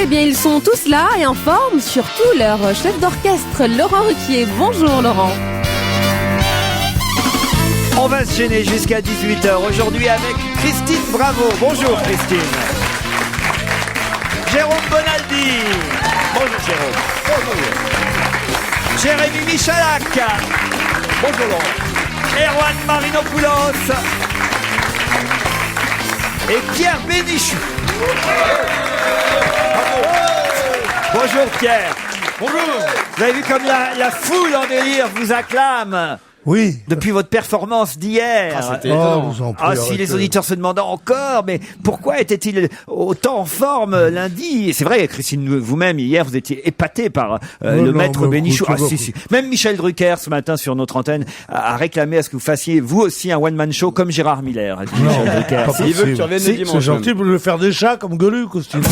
Eh bien, ils sont tous là et en forme, surtout leur chef d'orchestre, Laurent Ruquier. Bonjour Laurent. On va se gêner jusqu'à 18h aujourd'hui avec Christine Bravo. Bonjour Christine. Jérôme Bonaldi. Bonjour Jérôme. Bonjour. Jérémy Michalak. Bonjour Laurent. Erwan Marinopoulos. Et Pierre Bénichou. Bonjour Pierre. Bonjour. Vous avez vu comme la foule en délire vous acclame. Oui. Depuis votre performance d'hier. C'était étonnant. Si les auditeurs se demandent encore, mais pourquoi était-il autant en forme lundi? C'est vrai, Christine, vous-même, hier, vous étiez épaté par le maître Bénichou. Si. Même Michel Drucker, ce matin, sur notre antenne, a réclamé à ce que vous fassiez, vous aussi, un one-man show comme Gérard Miller. Michel Drucker. Il veut que tu reviennes le dimanche. C'est gentil pour le faire des chats comme Golu, Christine.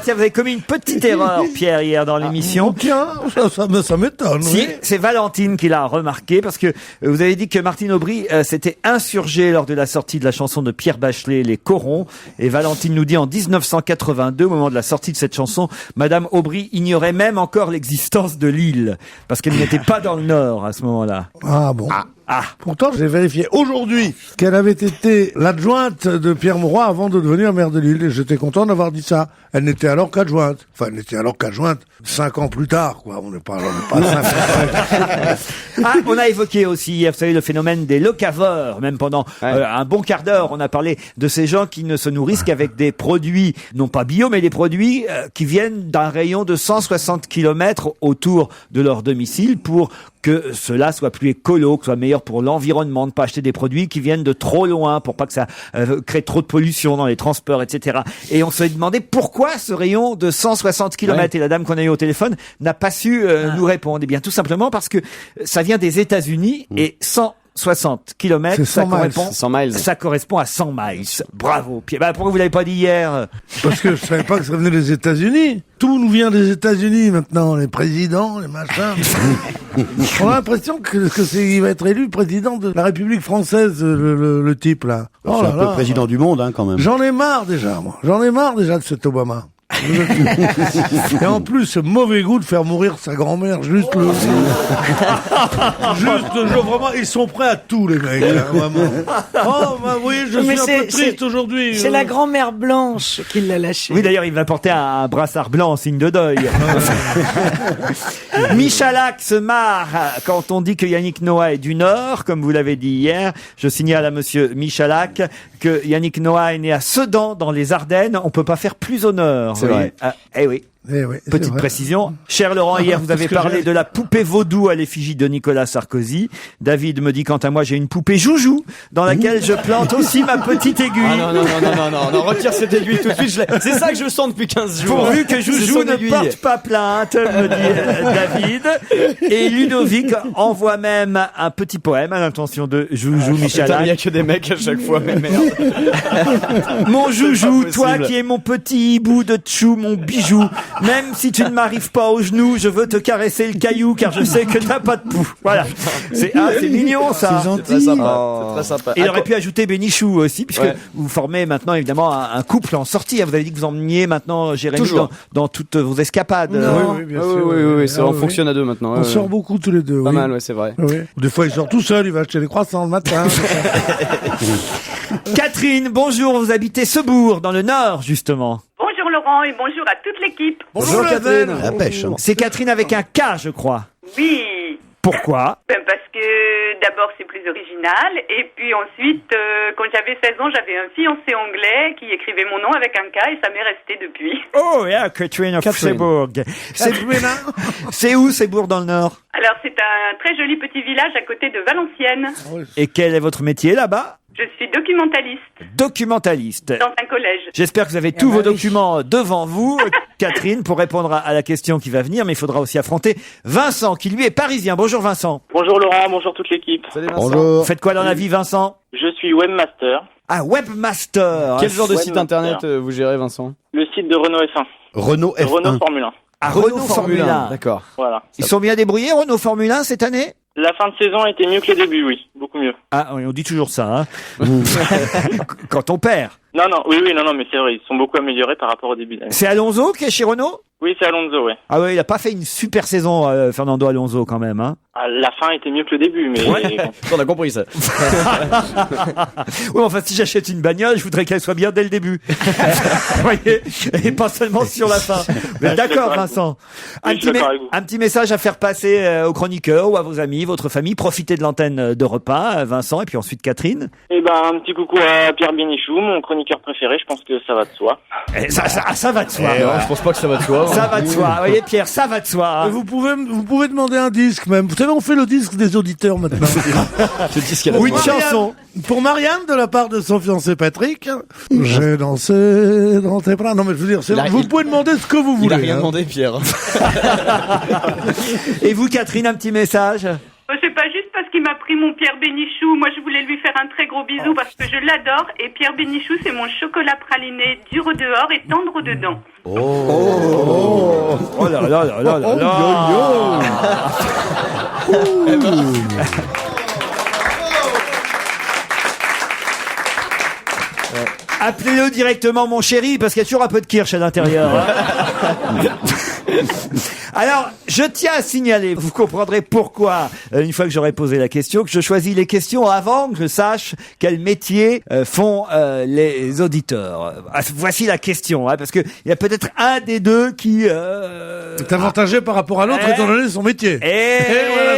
Tiens, vous avez commis une petite erreur, Pierre, hier, dans l'émission. Tiens, ça m'étonne. Si, c'est Valentine qui l'a remarqué, parce que vous avez dit que Martine Aubry s'était insurgée lors de la sortie de la chanson de Pierre Bachelet, Les Corons. Et Valentine nous dit en 1982, au moment de la sortie de cette chanson, Madame Aubry ignorait même encore l'existence de l'île, parce qu'elle n'était pas dans le Nord à ce moment-là. Ah bon. Pourtant, j'ai vérifié aujourd'hui qu'elle avait été l'adjointe de Pierre Mauroy avant de devenir maire de Lille. Et j'étais content d'avoir dit ça. Elle n'était alors qu'adjointe. Enfin, elle n'était alors qu'adjointe 5 ans plus tard, quoi. On n'est pas 5 ans. On a évoqué aussi, vous savez, le phénomène des locaveurs. Même pendant un bon quart d'heure, on a parlé de ces gens qui ne se nourrissent qu'avec des produits, non pas bio, mais des produits qui viennent d'un rayon de 160 km autour de leur domicile pour que cela soit plus écolo, que ce soit meilleur pour l'environnement, de pas acheter des produits qui viennent de trop loin pour pas que ça crée trop de pollution dans les transports, etc. Et on s'est demandé pourquoi ce rayon de 160 km. Et la dame qu'on a eu au téléphone n'a pas su nous répondre. Eh bien, tout simplement parce que ça vient des États-Unis et 160 km, ça correspond à 100 miles. Bravo, Pierre. Pourquoi vous l'avez pas dit hier? Parce que je savais pas que ça venait des États-Unis. Tout nous vient des États-Unis maintenant, les présidents, les machins. On a l'impression il va être élu président de la République française, le type là. C'est un peu président du monde, quand même. J'en ai marre déjà, moi. J'en ai marre déjà de cet Obama. Et en plus, ce mauvais goût de faire mourir sa grand-mère, juste le jour, vraiment, ils sont prêts à tout, les mecs, hein, vraiment. Oui, je suis un peu triste aujourd'hui. C'est la grand-mère blanche qui l'a lâché. Oui, d'ailleurs, il va porter un brassard blanc en signe de deuil. Michalak se marre quand on dit que Yannick Noah est du Nord, comme vous l'avez dit hier. Je signale à monsieur Michalak que Yannick Noah est né à Sedan, dans les Ardennes. On peut pas faire plus au Nord. C'est vrai. Oui. Petite précision. Cher Laurent, hier vous avez parlé de la poupée vaudou à l'effigie de Nicolas Sarkozy. David me dit quant à moi j'ai une poupée joujou dans laquelle je plante aussi ma petite aiguille. Non, retire cette aiguille tout de suite. C'est ça que je sens depuis 15 jours. Pourvu que Joujou ne porte pas plainte, me dit David. Et Ludovic envoie même un petit poème à l'intention de Joujou Michalak. Il n'y a que des mecs à chaque fois, mais merde. Mon Joujou, toi qui es mon petit hibou de tchou, mon bijou, même si tu ne m'arrives pas aux genoux, je veux te caresser le caillou car je sais que t'as pas de poux. Voilà. C'est mignon ça. C'est gentil. C'est très sympa. Et il aurait pu ajouter Bénichou aussi, puisque vous formez maintenant évidemment un couple en sortie. Vous avez dit que vous emmeniez maintenant Jérémy dans toutes vos escapades. Oui, bien sûr. Oui, on fonctionne à deux maintenant. On sort beaucoup tous les deux. Pas mal, c'est vrai. Oui. Des fois, il sort tout seul, il va acheter des croissants le matin. Catherine, bonjour, vous habitez Sebourg, dans le Nord, justement. Bonjour Laurent et bonjour à toute l'équipe. Bonjour Catherine. La pêche. C'est Catherine avec un K, je crois. Oui. Pourquoi? Parce que d'abord c'est plus original et puis ensuite quand j'avais 16 ans j'avais un fiancé anglais qui écrivait mon nom avec un K et ça m'est resté depuis. Oh yeah, Catherine of Sebourg. C'est où Sebourg dans le Nord? Alors c'est un très joli petit village à côté de Valenciennes. Et quel est votre métier là-bas? Je suis documentaliste. Documentaliste. Dans un collège. J'espère que vous avez tous vos documents devant vous, Catherine, pour répondre à la question qui va venir, mais il faudra aussi affronter Vincent, qui lui est parisien. Bonjour Vincent. Bonjour Laurent, bonjour toute l'équipe. Salut Vincent. Bonjour. Vous faites quoi dans la vie, Vincent? Je suis webmaster. Ah, webmaster. Quel genre de Ouais, site non, internet vous gérez, Vincent? Le site de Renault F1. Renault De F1. Renault Formule 1. Ah, Renault Formule 1. D'accord. Voilà. Ils sont bien débrouillés, Renault Formule 1, cette année? La fin de saison a été mieux que les débuts, oui. Beaucoup mieux. Ah, oui, on dit toujours ça, hein. Quand on perd. Non, mais c'est vrai, ils sont beaucoup améliorés par rapport au début d'année. C'est Alonso qui est chez Renault? Oui, c'est Alonso, ouais. Ah ouais, il a pas fait une super saison, Fernando Alonso, quand même, hein. Ah, la fin était mieux que le début, mais... On a compris ça. Oui, enfin, si j'achète une bagnole, je voudrais qu'elle soit bien dès le début. Vous voyez? Et pas seulement sur la fin. Mais d'accord, Vincent. Un petit message à faire passer aux chroniqueurs ou à vos amis, votre famille. Profitez de l'antenne de repas, Vincent, et puis ensuite Catherine. Eh ben, un petit coucou à Pierre Bénichou, mon chroniqueur préféré, je pense que ça va de soi. Ça va de soi. Non, je pense pas que ça va de soi. Ça va de soi. Vous voyez, Pierre, ça va de soi. Hein. Vous pouvez demander un disque, même. Vous savez, on fait le disque des auditeurs, maintenant. Ou une chanson. Pour Marianne, de la part de son fiancé Patrick, j'ai dansé dans tes bras. Non, mais je veux dire, vous pouvez demander ce que vous voulez. Il a rien demandé, Pierre. Et vous, Catherine, un petit message? C'est pas juste parce qu'il m'a pris mon Pierre Bénichou. Moi, je voulais lui faire un très gros bisou parce que je l'adore. Et Pierre Bénichou, c'est mon chocolat praliné dur au dehors et tendre dedans. Oh là là là là là là. Appelez-le directement mon chéri, parce qu'il y a toujours un peu de kirsch à l'intérieur. Hein. Alors, je tiens à signaler, vous comprendrez pourquoi, une fois que j'aurai posé la question, que je choisis les questions avant que je sache quel métier font les auditeurs. Voici la question, hein, parce que il y a peut-être un des deux qui... est avantagé par rapport à l'autre, étant donné son métier. Et voilà,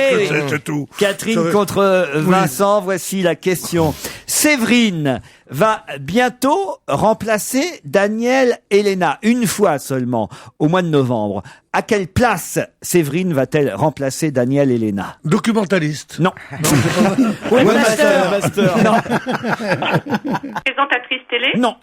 c'est tout. Catherine contre Vincent, voici la question. Séverine va bientôt remplacer Daniel Elena, une fois seulement, au mois de novembre. À quelle place Séverine va-t-elle remplacer Daniel Elena? Documentaliste. Non. Webmaster. Non. Présentatrice télé? Non.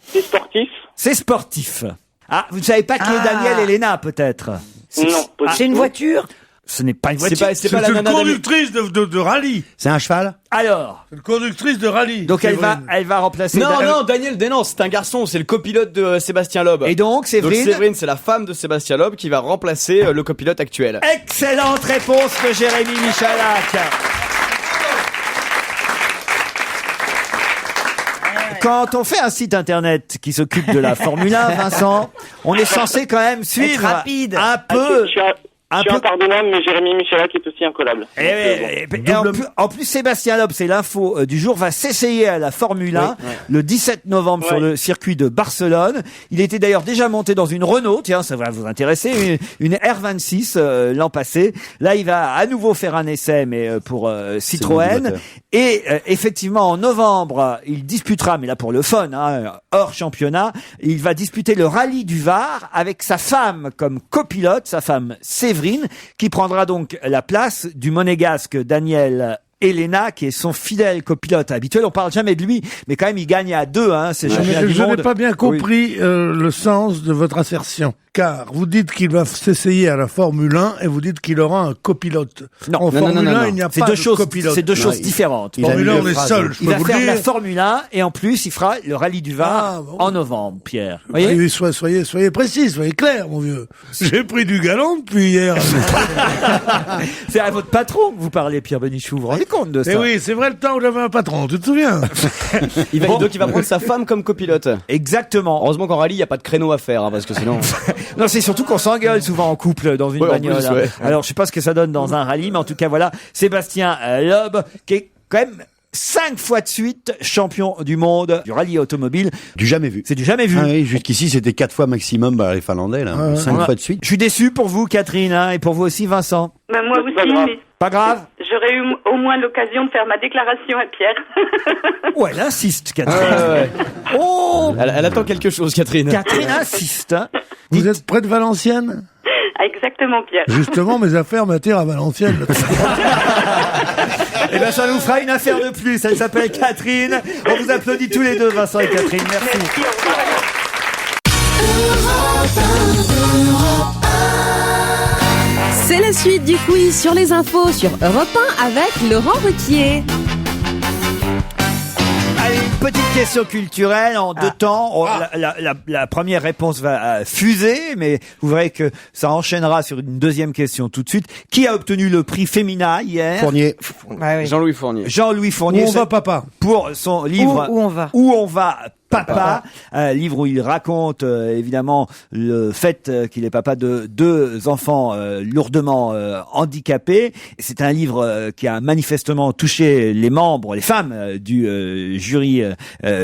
C'est sportif? C'est sportif. Ah, vous ne savez pas qui est Daniel Elena, peut-être? Non. C'est une voiture? Ce n'est pas une voiture. C'est pas la une nana conductrice de rallye. C'est un cheval? Alors. Une conductrice de rallye. Donc elle va remplacer. Non, Daniel Denon, c'est un garçon, c'est le copilote de Sébastien Loeb. Et donc, Séverine? Donc Séverine, c'est la femme de Sébastien Loeb qui va remplacer le copilote actuel. Excellente réponse de Jérémy Michalak. Quand on fait un site internet qui s'occupe de la Formule 1, Vincent, on est censé quand même suivre un peu... Je suis impardonnable, mais Jérémy Michalak est aussi incollable. Et en plus, Sébastien Loeb, c'est l'info du jour, va s'essayer à la Formule 1 le 17 novembre sur le circuit de Barcelone. Il était d'ailleurs déjà monté dans une Renault, tiens, ça va vous intéresser, une R26 l'an passé. Là, il va à nouveau faire un essai, mais pour Citroën. Et effectivement, en novembre, il disputera, mais là pour le fun, hors championnat, il va disputer le rallye du Var avec sa femme comme copilote, sa femme Séverine, qui prendra donc la place du monégasque Daniel Elena, qui est son fidèle copilote habituel. On parle jamais de lui, mais quand même il gagne à deux, c'est champion du monde. Je n'ai pas bien compris le sens de votre assertion. Car vous dites qu'il va s'essayer à la Formule 1 et vous dites qu'il aura un copilote. Non, en Formule 1, il n'y a pas de copilote. C'est deux choses différentes. Formule 1, on est seul, je peux vous le dire. Il va faire la Formule 1 et en plus, il fera le rallye du Var en novembre, Pierre. Voyez? Oui, soyez précis, soyez clair, mon vieux. J'ai pris du galon depuis hier. C'est à votre patron que vous parlez, Pierre Bénichou. Vous vous rendez compte de ça? Eh oui, c'est vrai le temps où j'avais un patron, tu te souviens? Donc il va prendre sa femme comme copilote. Exactement. Heureusement qu'en rallye, il n'y a pas de créneau à faire, parce que sinon... Non, c'est surtout qu'on s'engueule souvent en couple dans une bagnole. Alors, je sais pas ce que ça donne dans un rallye, mais en tout cas, voilà, Sébastien Loeb, qui est quand même 5 fois de suite champion du monde du rallye automobile. Du jamais vu. C'est du jamais vu. Ah oui, jusqu'ici, c'était 4 fois maximum, les Finlandais, là. 5 fois de suite. Je suis déçu pour vous, Catherine, et pour vous aussi, Vincent. Ben, moi aussi, mais... Pas grave. J'aurais eu au moins l'occasion de faire ma déclaration à Pierre. Oh, elle insiste, Catherine. Oh, elle attend quelque chose, Catherine. Catherine insiste. Vous êtes près de Valenciennes? Exactement, Pierre. Justement, mes affaires m'attirent à Valenciennes. Eh ben, ça nous fera une affaire de plus. Elle s'appelle Catherine. On vous applaudit tous les deux, Vincent et Catherine. Merci. Merci, au revoir. C'est la suite du quiz sur les infos sur Europe 1 avec Laurent Ruquier. Allez, une petite question culturelle en deux temps. La première réponse va fuser, mais vous verrez que ça enchaînera sur une deuxième question tout de suite. Qui a obtenu le prix Femina hier? Fournier. Jean-Louis Fournier. Jean-Louis Fournier. Où on va, papa? Pour son livre Où on va? Où on va, Papa, livre où il raconte évidemment le fait qu'il est papa de 2 enfants lourdement handicapés. C'est un livre qui a manifestement touché les membres, les femmes du jury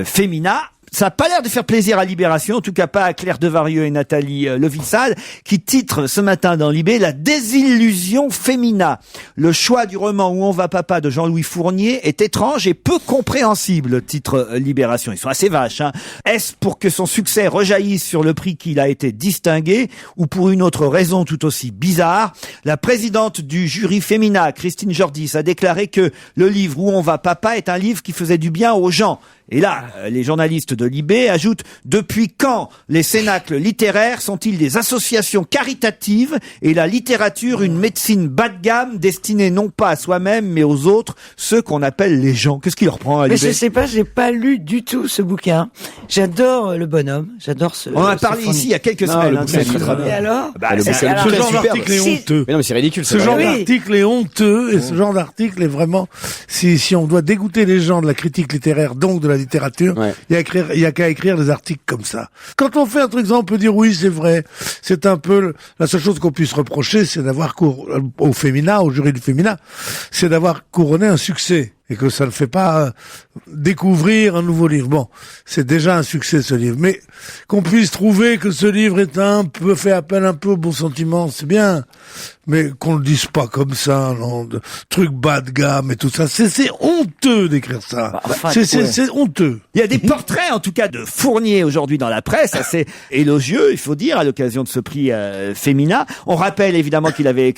Femina. Ça n'a pas l'air de faire plaisir à Libération, en tout cas pas à Claire Devarieux et Nathalie Levissal, qui titrent ce matin dans Libé La désillusion Femina. Le choix du roman Où on va papa de Jean-Louis Fournier est étrange et peu compréhensible, titre Libération. Ils sont assez vaches, hein. Est-ce pour que son succès rejaillisse sur le prix qu'il a été distingué ou pour une autre raison tout aussi bizarre? La présidente du jury Femina, Christine Jordis, a déclaré que le livre Où on va papa est un livre qui faisait du bien aux gens. Et là, les journalistes de Libé ajoutent « Depuis quand les cénacles littéraires sont-ils des associations caritatives et la littérature une médecine bas de gamme destinée non pas à soi-même mais aux autres, ceux qu'on appelle les gens ?» Qu'est-ce qui leur prend à Libé? Mais je sais pas, j'ai pas lu du tout ce bouquin. J'adore le bonhomme, j'adore ce... On en a parlé ici il y a quelques semaines. Le bouquin est très bien. Et alors Ce genre d'article est honteux. Mais non, mais c'est ridicule. Ce genre d'article est honteux et ce genre d'article est vraiment, si on doit dégoûter les gens de la critique littéraire, donc de la littérature, il y a qu'à écrire des articles comme ça. Quand on fait un truc ça, on peut dire oui, c'est vrai. C'est un peu la seule chose qu'on puisse reprocher, c'est d'avoir au Femina, au jury du Femina, c'est d'avoir couronné un succès. Et que ça ne fait pas découvrir un nouveau livre. Bon, c'est déjà un succès ce livre, mais qu'on puisse trouver que ce livre est fait appel un peu au bon sentiment, c'est bien. Mais qu'on le dise pas comme ça, non, de trucs bas de gamme et tout ça, c'est honteux d'écrire ça. C'est honteux. Il y a des portraits, en tout cas, de Fournier aujourd'hui dans la presse, assez élogieux, il faut dire, à l'occasion de ce prix Femina. On rappelle évidemment qu'il avait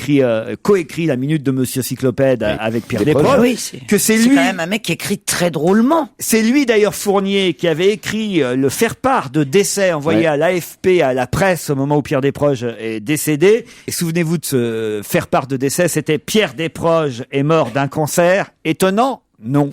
coécrit La Minute de Monsieur Cyclopède avec Pierre Desproges. Oui, que c'est lui. Quand même un mec qui écrit très drôlement. C'est lui d'ailleurs, Fournier, qui avait écrit le faire-part de décès envoyé à l'AFP, à la presse, au moment où Pierre Desproges est décédé. Et souvenez-vous de ce faire-part de décès, c'était Pierre Desproges est mort d'un cancer. Étonnant? Non.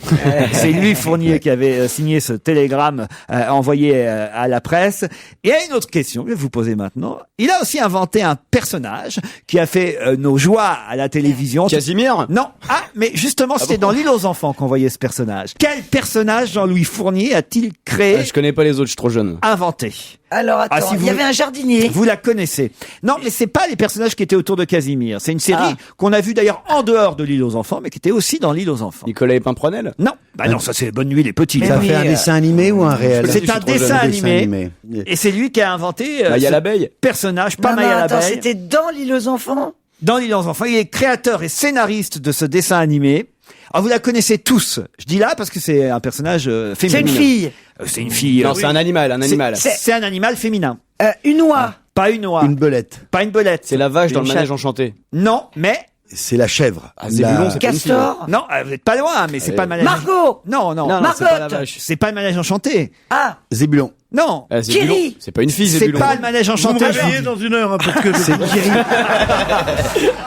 C'est lui, Fournier, qui avait signé ce télégramme envoyé à la presse. Et il y a une autre question que je vais vous poser maintenant. Il a aussi inventé un personnage qui a fait nos joies à la télévision. Casimir? Non. Ah, mais justement, c'était dans L'île aux enfants qu'on voyait ce personnage. Quel personnage Jean-Louis Fournier a-t-il créé? Je connais pas les autres, je suis trop jeune. Inventé. Alors attends, il y avait un jardinier. Vous la connaissez. Non, mais c'est pas les personnages qui étaient autour de Casimir. C'est une série qu'on a vue d'ailleurs en dehors de L'île aux enfants, mais qui était aussi dans L'île aux enfants. Nicolas Epin-Pronel? Non. Bah non, ça c'est Bonne Nuit les petits. Ça fait un dessin animé ou un réel? C'est un dessin animé. Et c'est lui qui a inventé Maya l'abeille. Personnage, pas Non, Maya attends, l'abeille. c'était dans L'île aux enfants? Dans L'île aux enfants, il est créateur et scénariste de ce dessin animé. Alors vous la connaissez tous. Je dis là parce que c'est un personnage féminin. C'est une fille. C'est une fille. Non, c'est un animal, C'est un animal féminin. Une oie. Pas une oie. Une belette. Pas une belette. C'est la vache dans le manège enchanté. Non, mais... C'est la chèvre. Zébulon, c'est pas une fille. Castor. Non, vous êtes pas loin, mais c'est pas le manège. Margot. Non, Non, c'est pas la vache. C'est pas le manège enchanté. Ah. Zébulon. Non. Zébulon. Kiri. C'est pas une fille, C'est Zébulon. pas le manège Vous enchanté. me réveillez dans une heure, hein, parce que C'est Kiri.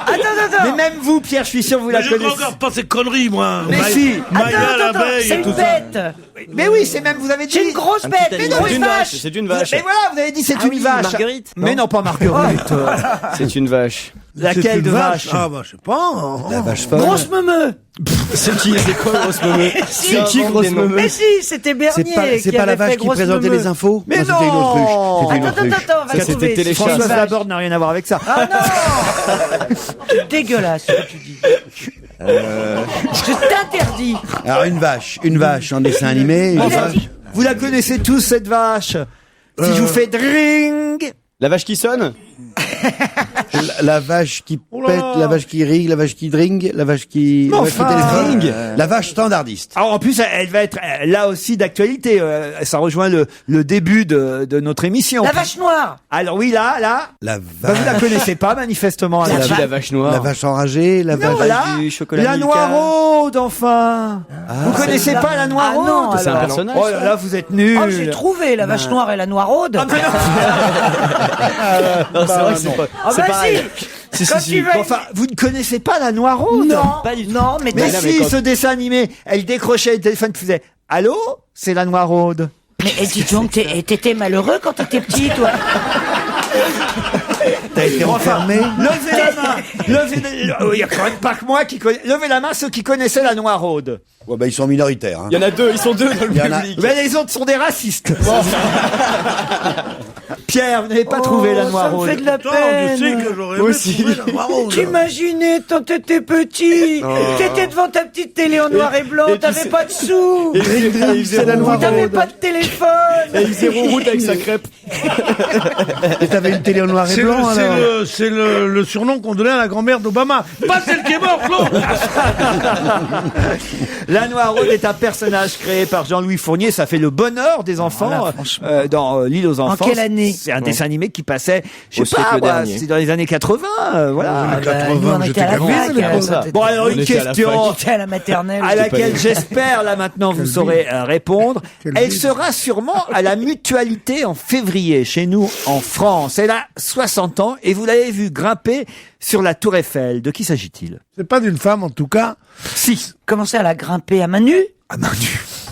Attends. Mais même vous, Pierre, je suis sûr que vous la je connaissez. regarde pas ces conneries, moi. Mais si. Maya l'abeille c'est et une tout ça. bête. Mais oui, c'est même, vous avez dit. C'est une grosse bête. Mais non, C'est une vache. C'est une vache. Mais voilà, vous avez dit c'est une vache. Marguerite. Mais non, pas Marguerite. C'est une vache. Laquelle de vache? Ah bah je sais pas. La vache folle. Grosse meumeux. C'est qui? C'est quoi, grosse meumeux? C'est qui, grosse meumeux? Mais si, c'était Bernier. C'est pas la vache qui présentait les infos? Mais C'était une autruche. C'était une Attends, autruche. on va Ça, c'était trouver. Téléchat. Françoise Laborde n'a rien à voir avec ça. Ah non. C'est dégueulasse ce que tu dis. Je t'interdis. Alors une vache en dessin animé. Une vache. Vous la connaissez tous, cette vache. Si je vous fais dring. La vache qui sonne? La vache qui là pète, là. la vache qui ring, la vache qui dring, la vache qui... Mais la vache qui enfin. téléphone. La vache standardiste. Alors en plus, elle va être là aussi d'actualité. Ça rejoint le début de notre émission. La vache noire. Alors oui, là. La Bah, vous la vache... connaissez pas manifestement. C'est La qui, la vache noire? La vache enragée, la Non, vache... là, du chocolat la Milka. Noireaude, enfin. Vous connaissez pas la Noireaude? non, C'est un alors. personnage. Oh là là, vous êtes nuls. Oh, j'ai trouvé la vache noire et la noiraude. Non, c'est vrai que c'est pas. Ah C'est bah pareil. si. Si, Quand si, tu si. veux- Enfin, vous ne connaissez pas la Noireaude? Non, Pas du tout. non, mais Mais là, si, quand- ce dessin animé, elle décrochait le téléphone, elle faisait « Allô, c'est la Noireaude dis donc, t'étais malheureux quand t'étais petit, toi. » T'as été enfermé. Levez la main. Il n'y a quand même pas que moi qui connais. Levez la main ceux qui connaissaient la Noiraude. Ouais, bah, ils sont minoritaires. Hein. Il y en a deux, ils sont deux dans le Il y en a- public. Mais les autres sont des racistes. Pierre, vous n'avez pas trouvé la Ça me Noiraude. fait de la Attends, je sais peine. que j'aurais aimé trouver la Noiraude. T'imaginais, quand t'étais petit, t'étais devant ta petite télé en noir et blanc, et tu t'avais sais- pas de sous, Et il faisait la t'avais pas de téléphone. Et il faisait route avec sa crêpe. Et t'avais une télé en noir et C'est blanc, alors. le surnom qu'on donnait à la grand-mère d'Obama. Pas celle qui est morte, non. La Noiraude est un personnage créé par Jean-Louis Fournier. Ça fait le bonheur des enfants Voilà, franchement. dans L'île aux enfants. quelle année? C'est un dessin animé qui passait, je Au sais pas, siècle moi, dernier. c'est dans les années 80. Voilà. Ah, bah, 80, nous, on était j'étais à la gamin, fac, mais pour ça. Bon, alors On une était à la question On était à la maternelle. à laquelle j'espère là maintenant vous saurez répondre. Elle sera sûrement à la Mutualité en février chez nous en France. Elle a 60 ans et vous l'avez vu grimper sur la Tour Eiffel. De qui s'agit-il? C'est pas d'une femme, en tout cas. Si. Commençait à la grimper à main nue. Ah non,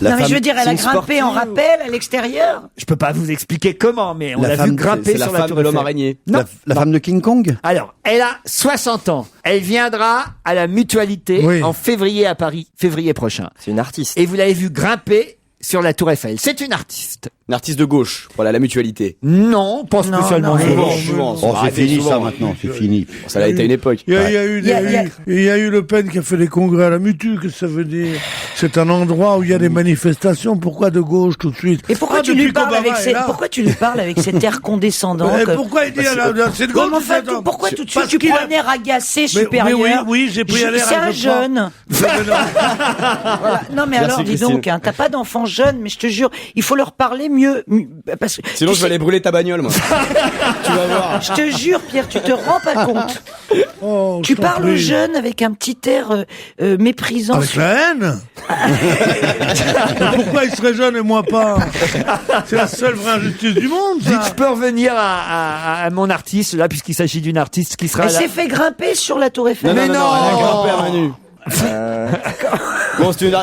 Non, mais je veux dire, elle c'est a une grimpé sportive en rappel à l'extérieur. je peux pas vous expliquer comment, mais on La l'a vu femme, grimper C'est la sur la femme Tour de l'homme Eiffel. araignée. Non. La femme de King Kong? Alors, elle a 60 ans. Elle viendra à la Mutualité Oui. en février à Paris, février prochain. C'est une artiste. Et vous l'avez vu grimper sur la Tour Eiffel. C'est une artiste. Une artiste de gauche. Voilà, la mutualité. Non, pas Non, spécialement. non, Souvent. Oh, c'est Arrêtez, fini, ça, souvent. maintenant. C'est fini. Bon, ça a été à une époque. Il y a eu Il y a- il y a eu Le Pen qui a fait des congrès à la Mutu, que ça veut dire. C'est un endroit où il y a des manifestations. Pourquoi de gauche tout de suite? Et pourquoi Ah, tu lui depuis parles qu'Obama avec est là. pourquoi tu lui parles avec cet air condescendant Mais comme- pourquoi il dit c'est de Comme gauche? enfin, c'est un- pourquoi tout de suite Parce tu qu'il prends a- un air agacé, Mais supérieur? oui, j'ai pris un air C'est un je crois. jeune. Voilà. Non mais Merci, alors, dis Christine. donc, hein, t'as pas d'enfants jeunes, mais je te jure, il faut leur parler mieux. Parce que, Sinon, tu je vais aller brûler ta bagnole, moi. Tu vas voir. je te jure, Pierre, tu te rends pas compte. Oh, Tu je t'en parles aux prie. jeunes avec un petit air méprisant. Avec la haine. Mais pourquoi il serait jeune et moi pas? C'est la seule vraie injustice du monde, Dites, je ça. peux revenir à mon artiste, là, puisqu'il s'agit d'une artiste qui sera Elle là. s'est fait grimper sur la Tour Eiffel. Mais Elle a non. grimpé à main nue. Bon, c'est une...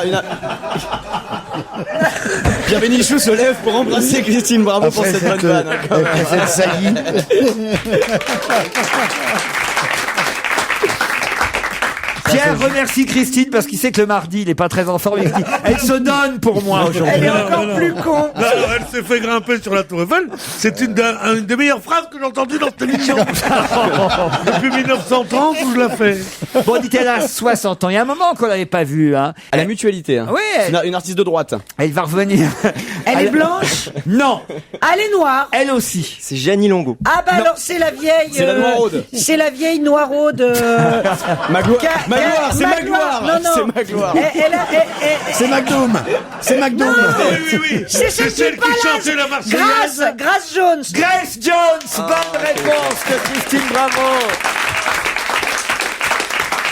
Pierre Bénichou se lève pour embrasser Christine Bravo pour cette bonne vanne. hein, quand même. Après cette saillie. Pierre remercie Christine parce qu'il sait que le mardi, il est pas très en forme. Il dit, elle se donne pour moi Elle aujourd'hui. est encore plus con. Non, elle s'est fait grimper sur la Tour Eiffel. C'est une des meilleures phrases que j'ai entendues dans cette émission. Depuis 1930 où je la fais. Bon, dites, elle a 60 ans. Il y a un moment qu'on l'avait pas vue, hein. À la mutualité. Hein. Oui, C'est une artiste de droite. Elle va revenir. Elle est blanche. Non, Elle est noire. elle aussi. C'est Gianni Longo. Ah bah alors c'est la vieille. C'est la Noiraude. C'est la vieille Noiraude. Magloire. Magloire, C'est Magloire. Non, non. C'est Magloire. C'est McDoom. C'est McDoom. Oui. C'est celle qui chantait la Marseillaise. Grace Jones. Grace Jones, bonne réponse de Christine Bravo.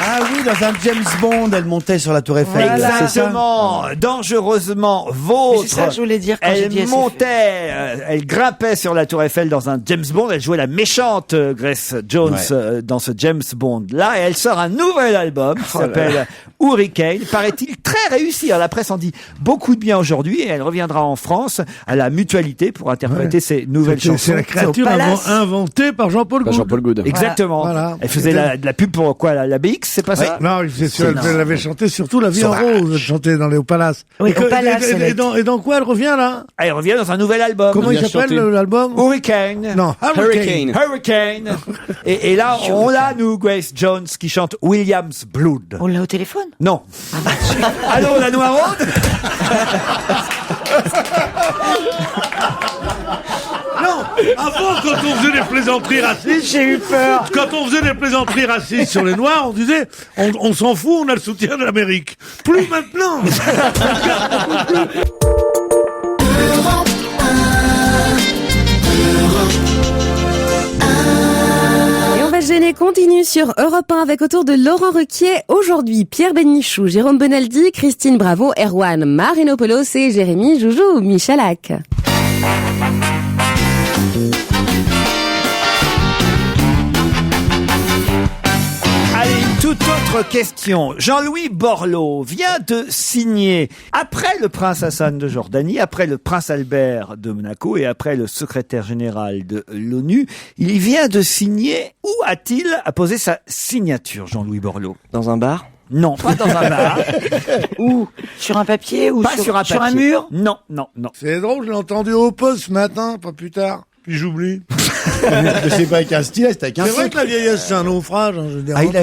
Ah oui, dans un James Bond, elle montait sur la Tour Eiffel. Voilà. C'est ça. Exactement, dangereusement vôtre. C'est ça que je voulais dire quand j'ai Elle dit montait, elle grimpait sur la Tour Eiffel dans un James Bond. Elle jouait la méchante Grace Jones dans ce James Bond là, et elle sort un nouvel album qui s'appelle Hurricane. Paraît-il très réussi. Alors, la presse en dit beaucoup de bien aujourd'hui, et elle reviendra en France à la Mutualité pour interpréter ses nouvelles chansons. C'est la créature Palace. inventée par Jean-Paul Gaultier. Jean-Paul Goud. Exactement. Voilà. Elle faisait de la pub pour quoi, la BX, c'est pas ça? Non, elle avait chanté surtout La vie en rose, elle chantait dans les Au Palace. Oui, Et au Palace, elle et dans quoi elle revient là? Elle revient dans un nouvel album. Comment il vient s'appelle chanter. l'album? Hurricane. Non, Hurricane. Hurricane. Et là, on l'a, nous, Grace Jones, qui chante Williams Blood. On l'a au téléphone. Non. Allô, la Noiraude? Non, avant, quand on faisait des plaisanteries racistes, J'ai eu peur. quand on faisait des plaisanteries racistes sur les Noirs, on disait, on s'en fout, on a le soutien de l'Amérique. Plus maintenant. Et on va se gêner continue sur Europe 1 avec autour de Laurent Ruquier. Aujourd'hui, Pierre Bénichou, Jérôme Bonaldi, Christine Bravo, Erwan Marinopoulos et Jérémy Joujou Michalak. Allez, une toute autre Autre question. Jean-Louis Borloo vient de signer, après le prince Hassan de Jordanie, après le prince Albert de Monaco et après le secrétaire général de l'ONU, il vient de signer. Où a-t-il apposé sa signature, Jean-Louis Borloo? Dans un bar? Non, pas dans un bar. Où? Sur un papier ou Pas sur un papier. sur un mur? Non, non, non. C'est drôle, je l'ai entendu au poste ce matin, pas plus tard. Puis j'oublie. Mais c'est pas avec un stylet, c'est avec un C'est vrai feutre. que la vieillesse, c'est un naufrage. Hein, je veux dire, Ah, il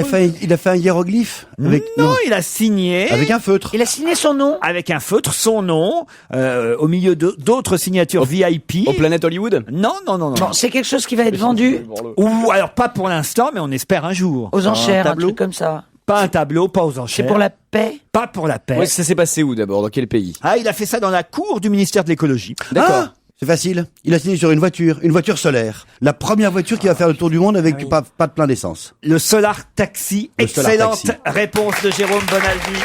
a fait un hiéroglyphe avec, Non, il a signé. avec un feutre. Il a signé son nom? Avec un feutre, son nom, au milieu d'autres signatures VIP. Au Planète Hollywood? Non, non, non, non. Bon, c'est quelque chose qui va être vendu Ou alors pas pour l'instant, mais on espère un jour. aux enchères, un tableau truc comme ça. Pas un tableau, pas aux enchères. C'est pour la paix? Pas pour la paix. Ouais, ça s'est passé où d'abord? Dans quel pays? Ah, il a fait ça dans la cour du ministère de l'écologie. D'accord. Ah, c'est facile. Il a signé sur une voiture solaire. La première voiture qui va faire le tour du monde avec pas de plein d'essence. Le Solar Taxi. Le Solar Excellente Taxi. réponse de Jérôme Bonaldi.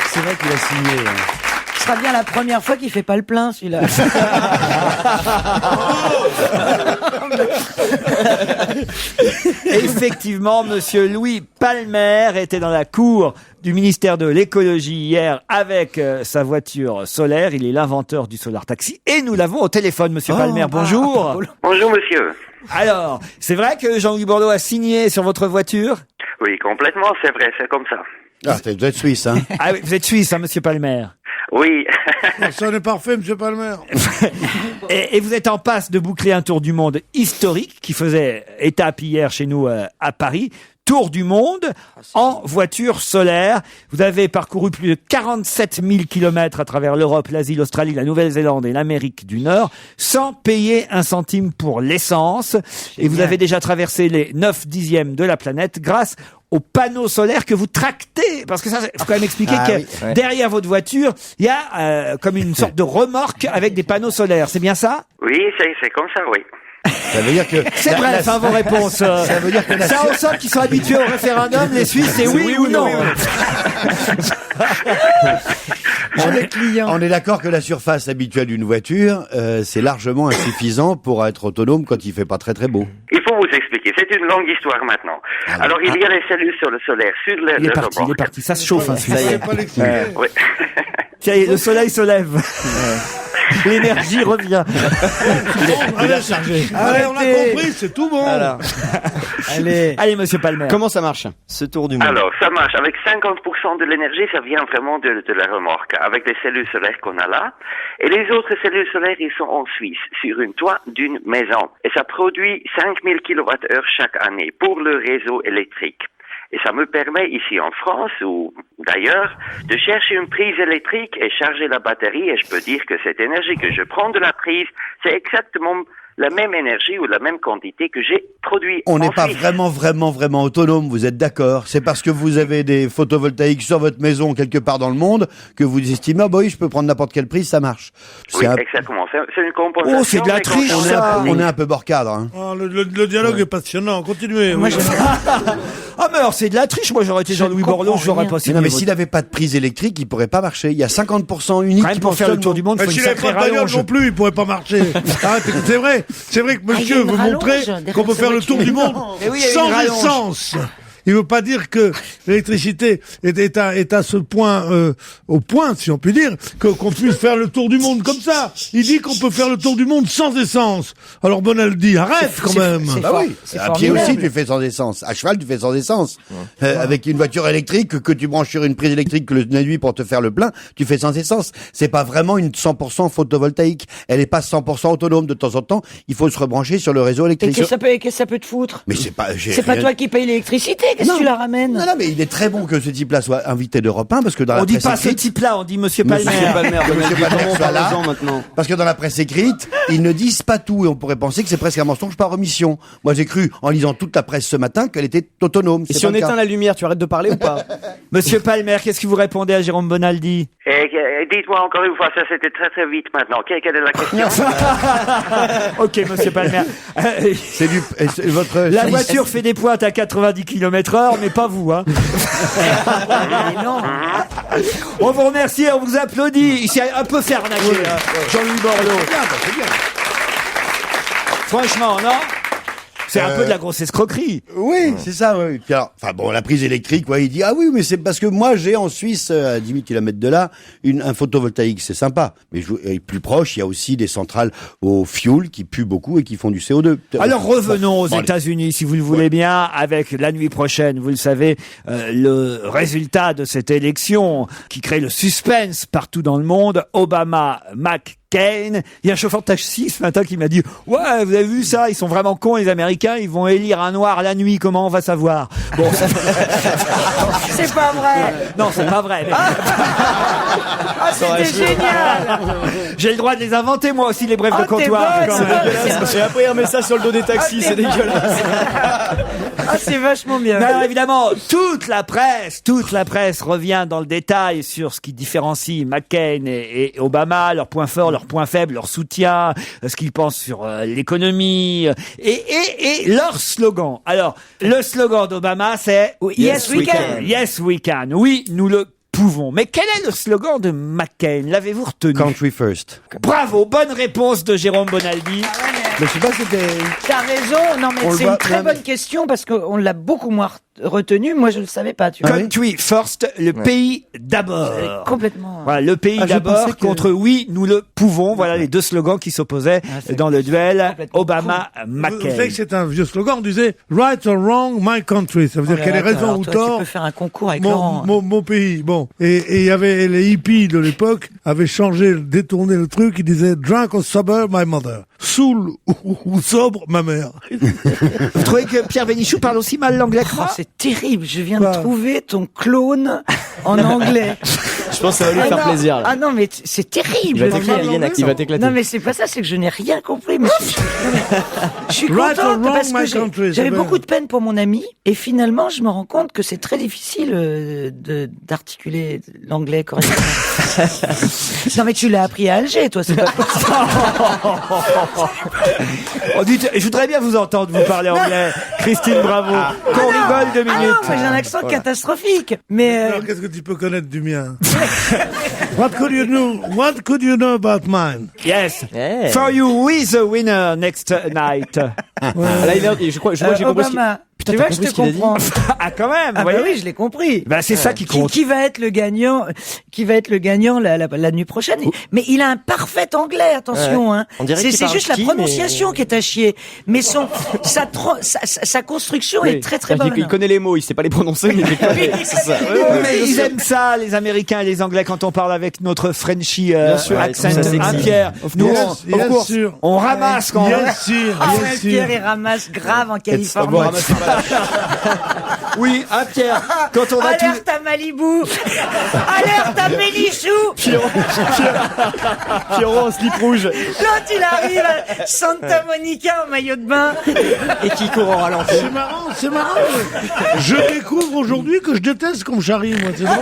C'est vrai qu'il a signé. Ce sera bien la première fois qu'il fait pas le plein, celui-là. Effectivement, monsieur Louis Palmer était dans la cour du ministère de l'écologie hier avec sa voiture solaire. Il est l'inventeur du Solar Taxi et nous l'avons au téléphone, monsieur Palmer. Bonjour. Bonjour monsieur. Alors, c'est vrai que Jean-Louis Borloo a signé sur votre voiture? Oui, complètement, c'est vrai, c'est comme ça. Ah, vous êtes suisse, hein. Ah oui, vous êtes suisse, hein, monsieur Palmer. Oui. Ça n'est parfait, monsieur Palmer. Et vous êtes en passe de boucler un tour du monde historique qui faisait étape hier chez nous à Paris. Tour du monde en voiture solaire. Vous avez parcouru plus de 47 000 kilomètres à travers l'Europe, l'Asie, l'Australie, la Nouvelle-Zélande et l'Amérique du Nord sans payer un centime pour l'essence. Et vous avez déjà traversé les 9/10 de la planète grâce aux panneaux solaires que vous tractez. Parce que ça, faut quand même expliquer que derrière votre voiture, il y a comme une sorte de remorque avec des panneaux solaires. C'est bien ça? Oui, c'est comme ça, oui. Ça veut dire que... C'est bref, hein, vos réponses. Ça veut dire que ça, on sent qu'ils sont habitués au référendum. Les Suisses, c'est oui ou non. On est d'accord que la surface habituelle d'une voiture, c'est largement insuffisant pour être autonome quand il fait pas très très beau. Il faut vous expliquer, c'est une longue histoire maintenant. Alors, il y a les cellules sur le solaire, sur le Il est parti, ça se chauffe. Hein, Ça y est. Pas l'expliquer. Oui. Tiens, le soleil se lève. L'énergie revient. Allez, chargé. Allez, on a compris, c'est tout bon. Alors. Allez, monsieur Palmer. Comment ça marche, ce tour du monde? Alors, ça marche. Avec 50% de l'énergie, ça vient vraiment de la remorque, avec les cellules solaires qu'on a là. Et les autres cellules solaires, ils sont en Suisse, sur une toit d'une maison. Et ça produit 5000 kWh chaque année pour le réseau électrique. Et ça me permet ici en France ou d'ailleurs de chercher une prise électrique et charger la batterie. Et je peux dire que cette énergie que je prends de la prise, c'est exactement la même énergie ou la même quantité que j'ai produit. On n'est en pas Suisse. vraiment autonome, vous êtes d'accord? C'est parce que vous avez des photovoltaïques sur votre maison quelque part dans le monde que vous estimez, ah bah oui, je peux prendre n'importe quelle prise, ça marche. Oui, exactement. C'est une compensation. Oh, c'est de la mais triche, quand ça. On est un peu bord cadre, hein. Oh, le dialogue est passionnant. Continuez. Moi, oui. Ah, mais alors, c'est de la triche. Moi, j'aurais été Jean-Louis Borloo, je n'aurais pas Mais signé. non, mais s'il avait pas de prise électrique, il pourrait pas marcher. Il y a 50% unique Quand même, qui pour faire le tour du monde, il Mais faut une s'il avait sacrée pas de bagnole rallonge. non plus, il pourrait pas marcher. Arrêtez, c'est vrai que il y a monsieur une veut rallonge montrer derrière qu'on peut sa faire le tour voiture. du monde Mais oui, il y a une sans rallonge. essence. Il veut pas dire que l'électricité est à ce point, au point, si on peut dire, qu'on puisse faire le tour du monde comme ça. Il dit qu'on peut faire le tour du monde sans essence. Alors Bonaldi, arrête quand même. c'est Bah oui, c'est à pied formidable. aussi tu fais sans essence. À cheval tu fais sans essence. Avec une voiture électrique que tu branches sur une prise électrique la nuit pour te faire le plein, tu fais sans essence. C'est pas vraiment une 100% photovoltaïque. Elle est pas 100% autonome de temps en temps. Il faut se rebrancher sur le réseau Et électrique. qu'est-ce que ça peut te foutre? Mais c'est pas. C'est pas toi qui paye l'électricité, qu'est-ce que tu la ramènes? Non, mais il est très bon que ce type-là soit invité d'Europe 1 parce que dans On la dit presse pas ce écrite, type-là, on dit monsieur Palmer. Monsieur Palmer, Monsieur Palmer comment soit là. parle-en maintenant? Parce que dans la presse écrite, ils ne disent pas tout et on pourrait penser que c'est presque un mensonge par omission. Moi, j'ai cru, en lisant toute la presse ce matin, qu'elle était autonome. Et C'est si pas on le cas. éteint la lumière, tu arrêtes de parler ou pas? Monsieur Palmer, qu'est-ce que vous répondez à Jérôme Bonaldi? Et dites-moi encore une fois, ça c'était très très vite maintenant. Quelle est la question? Ok, monsieur Palmer. C'est votre. La voiture fait des pointes à 90 km/h, mais pas vous, hein. Mais non. On vous remercie, on vous applaudit. Il s'est un peu fait arnaquer, Jean-Louis Borloo. Franchement, non? C'est un peu de la grosse escroquerie. Oui, c'est ça, oui. Puis alors, enfin bon, la prise électrique, il dit, ah oui, mais c'est parce que moi, j'ai en Suisse, à 10 000 km de là, un photovoltaïque, c'est sympa. Mais plus proche, il y a aussi des centrales au fioul qui puent beaucoup et qui font du CO2. Alors revenons aux États-Unis, si vous le voulez bien, avec la nuit prochaine, vous le savez, le résultat de cette élection qui crée le suspense partout dans le monde, Obama, McCain. Il y a un chauffeur de taxi ce matin qui m'a dit « Ouais, vous avez vu ça, ils sont vraiment cons les Américains, ils vont élire un noir la nuit, comment on va savoir ?» Bon, C'est pas vrai. non, c'est pas vrai. Mais... Ah, c'était génial. J'ai le droit de les inventer, moi aussi, les brèves de t'es comptoir. bonne, quand c'est même. bon. Et après, il remet ça sur le dos des taxis, c'est dégueulasse. Ah, c'est vachement bien. Mais alors, évidemment, toute la presse revient dans le détail sur ce qui différencie McCain et Obama, leurs points forts, leurs points faibles, leur soutien, ce qu'ils pensent sur l'économie et leur slogan. Alors, le slogan d'Obama, c'est Yes, we can. Yes, we can. Oui, nous le pouvons. Mais quel est le slogan de McCain? L'avez-vous retenu? Country first. Bravo, bonne réponse de Jérôme Bonaldi. Mais je sais pas si c'était... T'as raison. Non, mais On le c'est voit une très même. bonne question parce qu'on l'a beaucoup moins retenu. Moi, je le savais pas, tu vois. Country first, le pays d'abord. Complètement. Voilà, le pays je d'abord pensais que- contre oui, nous le pouvons. Voilà les deux slogans qui s'opposaient c'est dans le duel complètement Vous savez Obama-McCain. que c'est un vieux slogan, on disait « Right or wrong, my country ». Ça veut dire qu'elle est raison Alors, ou toi, tort, Tu peux faire un concours avec Laurent. mon pays. Bon. Et il y avait les hippies de l'époque avaient détourné le truc, ils disaient « Drunk or sober, my mother ». Saoul ou sobre, ma mère. Vous trouvez que Pierre Bénichou parle aussi mal l'anglais que Oh, moi? c'est terrible. Je viens Quoi de trouver ton clone en anglais. Je pense que ça va lui faire non. plaisir, là. Ah non, mais c'est terrible. Il va le t'éclater, truc. Yann, il va t'éclater. Non, mais c'est pas ça, c'est que je n'ai rien compris. Mais je suis Right or contente wrong, parce my que country, j'avais c'est beaucoup bien. de peine pour mon ami et finalement je me rends compte que c'est très difficile d'articuler l'anglais correctement. Non mais tu l'as appris à Alger, toi, c'est pas possible. Oh, dites, je voudrais bien vous entendre vous parler anglais, Christine Bravo. Qu'on rigole 2 Ah minutes. non, moi j'ai un accent catastrophique. Mais Alors, qu'est-ce que tu peux connaître du mien? What could you know about mine? Yes. Yeah. For you, who is the winner next night? Là, je crois que j'ai compris ce qu'il... Obama, Putain, tu t'as vois que je compris te ce qu'il a dit comprends. Ah, quand même. Ah vous bah voyez. oui, je l'ai compris. Ben, c'est ça qui compte. Qui va être le gagnant la nuit prochaine. Mais il a un parfait anglais, attention, Ouais. hein. On dirait qu'il C'est parle juste la ski, prononciation qui est à chier. Mais sa construction est très très bonne. Il connaît les mots, il sait pas les prononcer, mais il les connaît. C'est ça. Oui, mais ils aiment ça, les Américains et les Anglais, quand on parle avec notre Frenchy sûr, accent. ça, c'est Hein, sexy. Pierre, nous, Yes, on, sûr. on ramasse quand Yes, sir, Ah yes, ouais, sir. Pierre, il ramasse grave en Bon, Californie. ramassez pas Oui, hein, Pierre, quand on va tout... Alerte à Malibu. Alerte à Bénichou. Pierrot en slip rouge L'autre, il arrive à Santa Monica en maillot de bain. et qui court en ralenti. C'est marrant. Je découvre aujourd'hui que je déteste qu'on me charrie, moi. C'est drôle.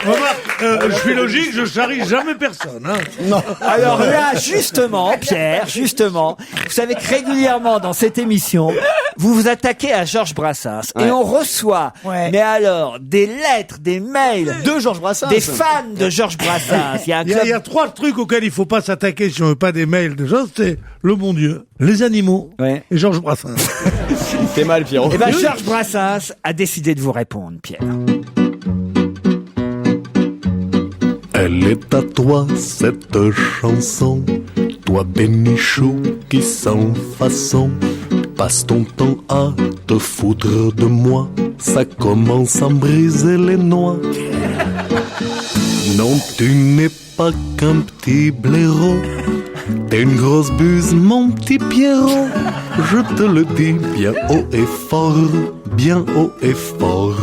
Remarque, je suis logique, je charrie jamais personne. Hein. Non. Alors là, justement, Pierre, justement, vous savez que régulièrement dans cette émission, vous vous attaquez à Georges Brassens et on reçoit, Ouais. mais alors, des lettres, des mails De Georges Brassens. des fans de Georges Brassens. Il y a un Il y club... a 3 trucs auxquels il faut pas s'attaquer si on veut pas des mails de gens, c'est le bon Dieu, les animaux Ouais. et Georges Brassens. T'es mal, Pierrot. Eh ben, Georges Brassens a décidé de vous répondre, Pierre. Elle est à toi cette chanson, toi Bénichou qui sans façon passe ton temps à te foutre de moi, ça commence à me briser les noix. Non, tu n'es pas qu'un petit blaireau, t'es une grosse buse mon petit Pierrot, je te le dis bien haut et fort, bien haut et fort.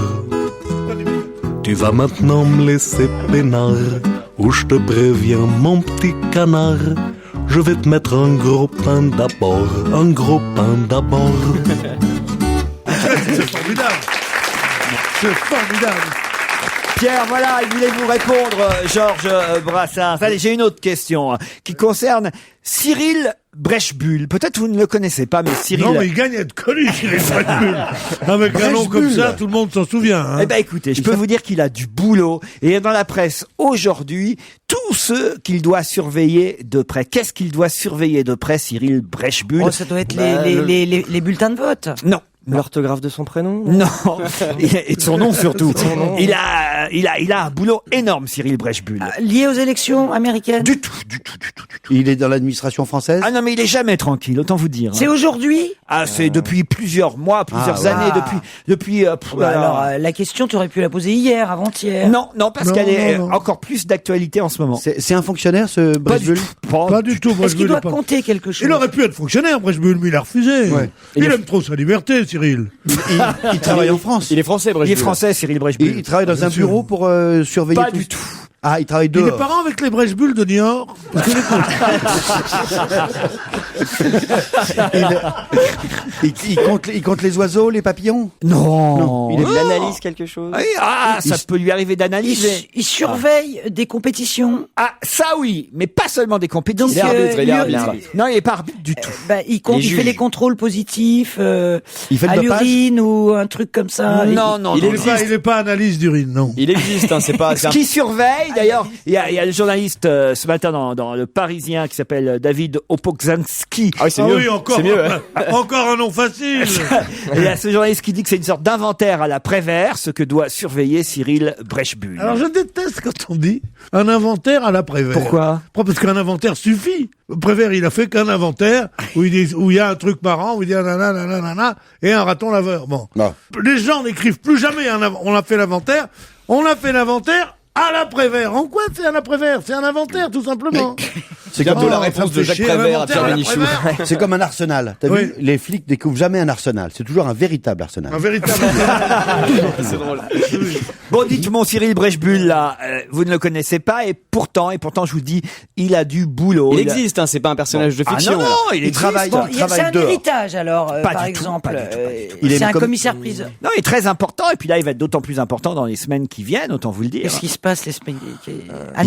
Tu vas maintenant me laisser peinard, ou je te préviens mon petit canard, je vais te mettre un gros pain d'abord, un gros pain d'abord. C'est formidable. C'est formidable. Pierre, voilà, il voulait vous répondre, Georges Brassens. Allez, j'ai une autre question qui concerne Cyril Brechbuhl. Peut-être vous ne le connaissez pas, mais Cyril... Non, mais il gagne à être connu, Cyril Brechbuhl. Avec un nom comme ça, tout le monde s'en souvient. Hein. Eh ben écoutez, je peux vous dire qu'il a du boulot. Et dans la presse aujourd'hui, tous ceux qu'il doit surveiller de près. Qu'est-ce qu'il doit surveiller de près, Cyril Brechbuhl? Oh, ça doit être les bulletins de vote. Non. L'orthographe de son prénom? Non. Et de son nom surtout. Il a un boulot énorme, Cyril Brechbuhl. Lié aux élections américaines? Du tout. Il est dans l'administration française? Ah non, mais il est jamais tranquille, autant vous dire. C'est aujourd'hui? Ah, c'est depuis plusieurs mois, plusieurs années, depuis. Alors, la question, tu aurais pu la poser hier, avant-hier. Non, parce qu'elle est encore plus d'actualité en ce moment. C'est un fonctionnaire, ce Brechbuhl? Pas du tout. Est-ce qu'il doit compter quelque chose? Il aurait pu être fonctionnaire, Brechbuhl, mais il a refusé. Ouais. Il aime trop sa liberté, Cyril. Il travaille en France. Il est français, Brechbuhl. Il est français, Cyril Brechbuhl. Il travaille dans un bureau pour surveiller Pas tout. du tout. Ah, il travaille dehors. Il est parent avec les Brechbuhl de Niort. Il compte les oiseaux, les papillons? Non. Il analyse quelque chose? Ça peut lui arriver d'analyser. Il surveille des compétitions. Ah, ça oui, mais pas seulement des compétitions. Donc, il est arbitre. Non, il est pas arbitre du tout. Il fait les contrôles positifs Il fait à le dopage l'urine ou un truc comme ça. Non. Il est pas analyse d'urine, non. Il existe, hein, c'est pas... Ce qui surveille, d'ailleurs, il y a le journaliste ce matin dans Le Parisien qui s'appelle David Opokzanski. Ah oui, c'est mieux. Oui, encore, C'est mieux, encore un nom facile. Et il y a ce journaliste qui dit que c'est une sorte d'inventaire à la Prévert, ce que doit surveiller Cyril Brechbuhl. Alors je déteste quand on dit un inventaire à la Prévert. Pourquoi? Parce qu'un inventaire suffit. Le Prévert, il a fait qu'un inventaire où il y a un truc marrant, où il dit nanana, et un raton laveur. Bon. Non. Les gens n'écrivent plus jamais on a fait l'inventaire. On a fait l'inventaire à la Prévert. En quoi c'est à la Prévert? C'est un inventaire, tout simplement. C'est bientôt la réponse de Jacques Prévert à Pierre Bénichou. C'est comme un arsenal. T'as vu? Les flics découvrent jamais un arsenal. C'est toujours un véritable arsenal. Un véritable. C'est drôle. Bon, dites mon Cyril Brechbuhl, là, vous ne le connaissez pas, et pourtant, je vous dis, il a du boulot. Il existe, hein, c'est pas un personnage de fiction. Ah non, il travaille. Bon, c'est un héritage, alors, Pas par du tout, exemple. pas du tout. Il est C'est un comme- commissaire-priseur. Non, il est très important, et puis là, il va être d'autant plus important dans les semaines qui viennent, autant vous le dire. Qu'est-ce qui se passe les semaines?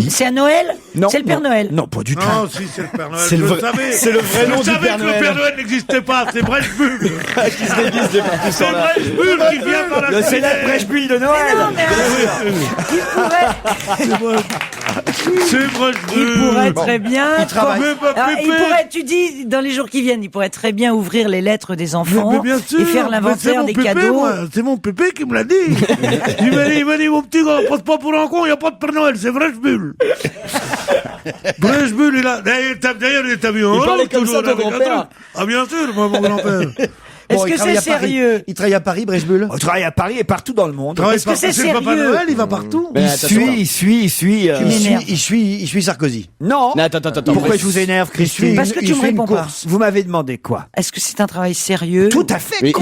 C'est à Noël? Non, C'est le Père Noël? Non, pas du tout. Non, si, c'est le Père Noël. C'est je le le vrai- savais. c'est le vrai nom Je du savais Père que le Père Noël n'existait pas. C'est Brechbuhl. Qui se déguise depuis tout C'est ce temps-là. Brechbuhl qui vient par la Le célèbre Brechbuhl de Noël. Non, mais C'est Brechbuhl. il pourrait très bien. Il travaille. Alors, il pourrait, tu dis, dans les jours qui viennent, il pourrait très bien ouvrir les lettres des enfants Mais bien sûr, et faire mais c'est l'inventaire mon des pépé, cadeaux. moi. C'est mon pépé qui me l'a dit. Il m'a dit, mon petit gars, passe pas pour un con, il n'y a pas de Père Noël, c'est Brechbuhl. Brechbuhl, il a, d'ailleurs, il est habillé en Il parlait rose, comme ça, toujours, ton avec un grand-père. truc. Ah, bien sûr, moi, mon grand-père. Est-ce il que travaille c'est à Paris. sérieux? Il travaille à Paris, Brechbuhl? On travaille à Paris et partout dans le monde. Est-ce que c'est le Papa sérieux? Noël, il va partout. Mais Il suit. m'énerves. Il suit Sarkozy. Non. Non, attends. Pourquoi je vous énerve, Christine? Parce que tu me réponds pas. Vous m'avez demandé quoi? Est-ce que c'est un travail sérieux? Tout à fait. Mais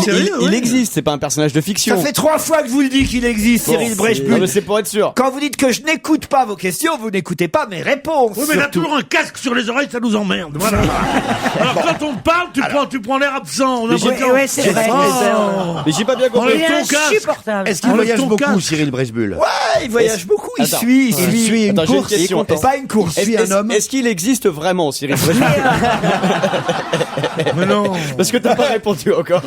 sérieux, il ouais. existe, c'est pas un personnage de fiction. Ça fait 3 fois que je vous le dis qu'il existe, Cyril Non, Brechbuhl. mais c'est pour être sûr. Quand vous dites que je n'écoute pas vos questions, vous n'écoutez pas mes réponses. Oui, mais il a surtout. toujours un casque sur les oreilles, ça nous emmerde. Voilà. Alors, quand on te parle, tu prends l'air absent. On a Ouais, c'est vrai. Mais j'ai pas bien compris. Il est ton casque. insupportable. Est-ce qu'il Enlève voyage ton beaucoup, casque. Cyril Brechbuhl? Ouais, il voyage beaucoup. Il Attends. suit Une Attends, j'ai une course. question. Pas une course. Est-ce- un homme. Est-ce qu'il existe vraiment, Cyril Brechbuhl? Mais non. Parce que t'as pas répondu encore.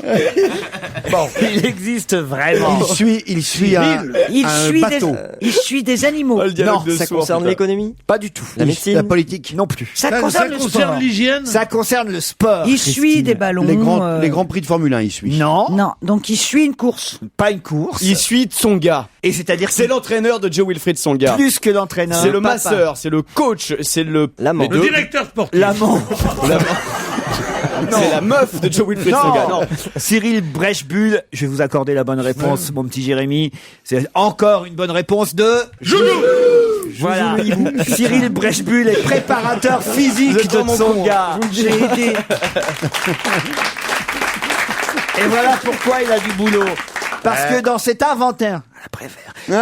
Bon, il existe vraiment. Il suit un bateau. Il suit des animaux. Oh, le dialogue Non, de ça sourds, concerne putain. l'économie? Pas du tout. La médecine. La politique. Non plus. Ça Ça concerne le sport. concerne l'hygiène. Ça concerne le sport. Il suit Christine. des ballons. Les grands prix de Formule 1, il suit. Non, Non, donc il suit une course. pas une course. Il suit Tsonga. Et c'est-à-dire C'est l'entraîneur de Joe Wilfried Tsonga. plus que l'entraîneur. C'est le Papa. masseur, c'est le coach, c'est l'amant. Le directeur sportif. L'amant. C'est la meuf de Joe Wilfried Tsonga. Non. Cyril Brechbuhl, je vais vous accorder la bonne réponse, mon petit Jérémy. C'est encore une bonne réponse de Joujou. Voilà. Cyril Brechbuhl est préparateur physique de Tsonga. J'ai aidé. Et voilà pourquoi il a du boulot. Parce que dans cet inventaire, à la Prévert, que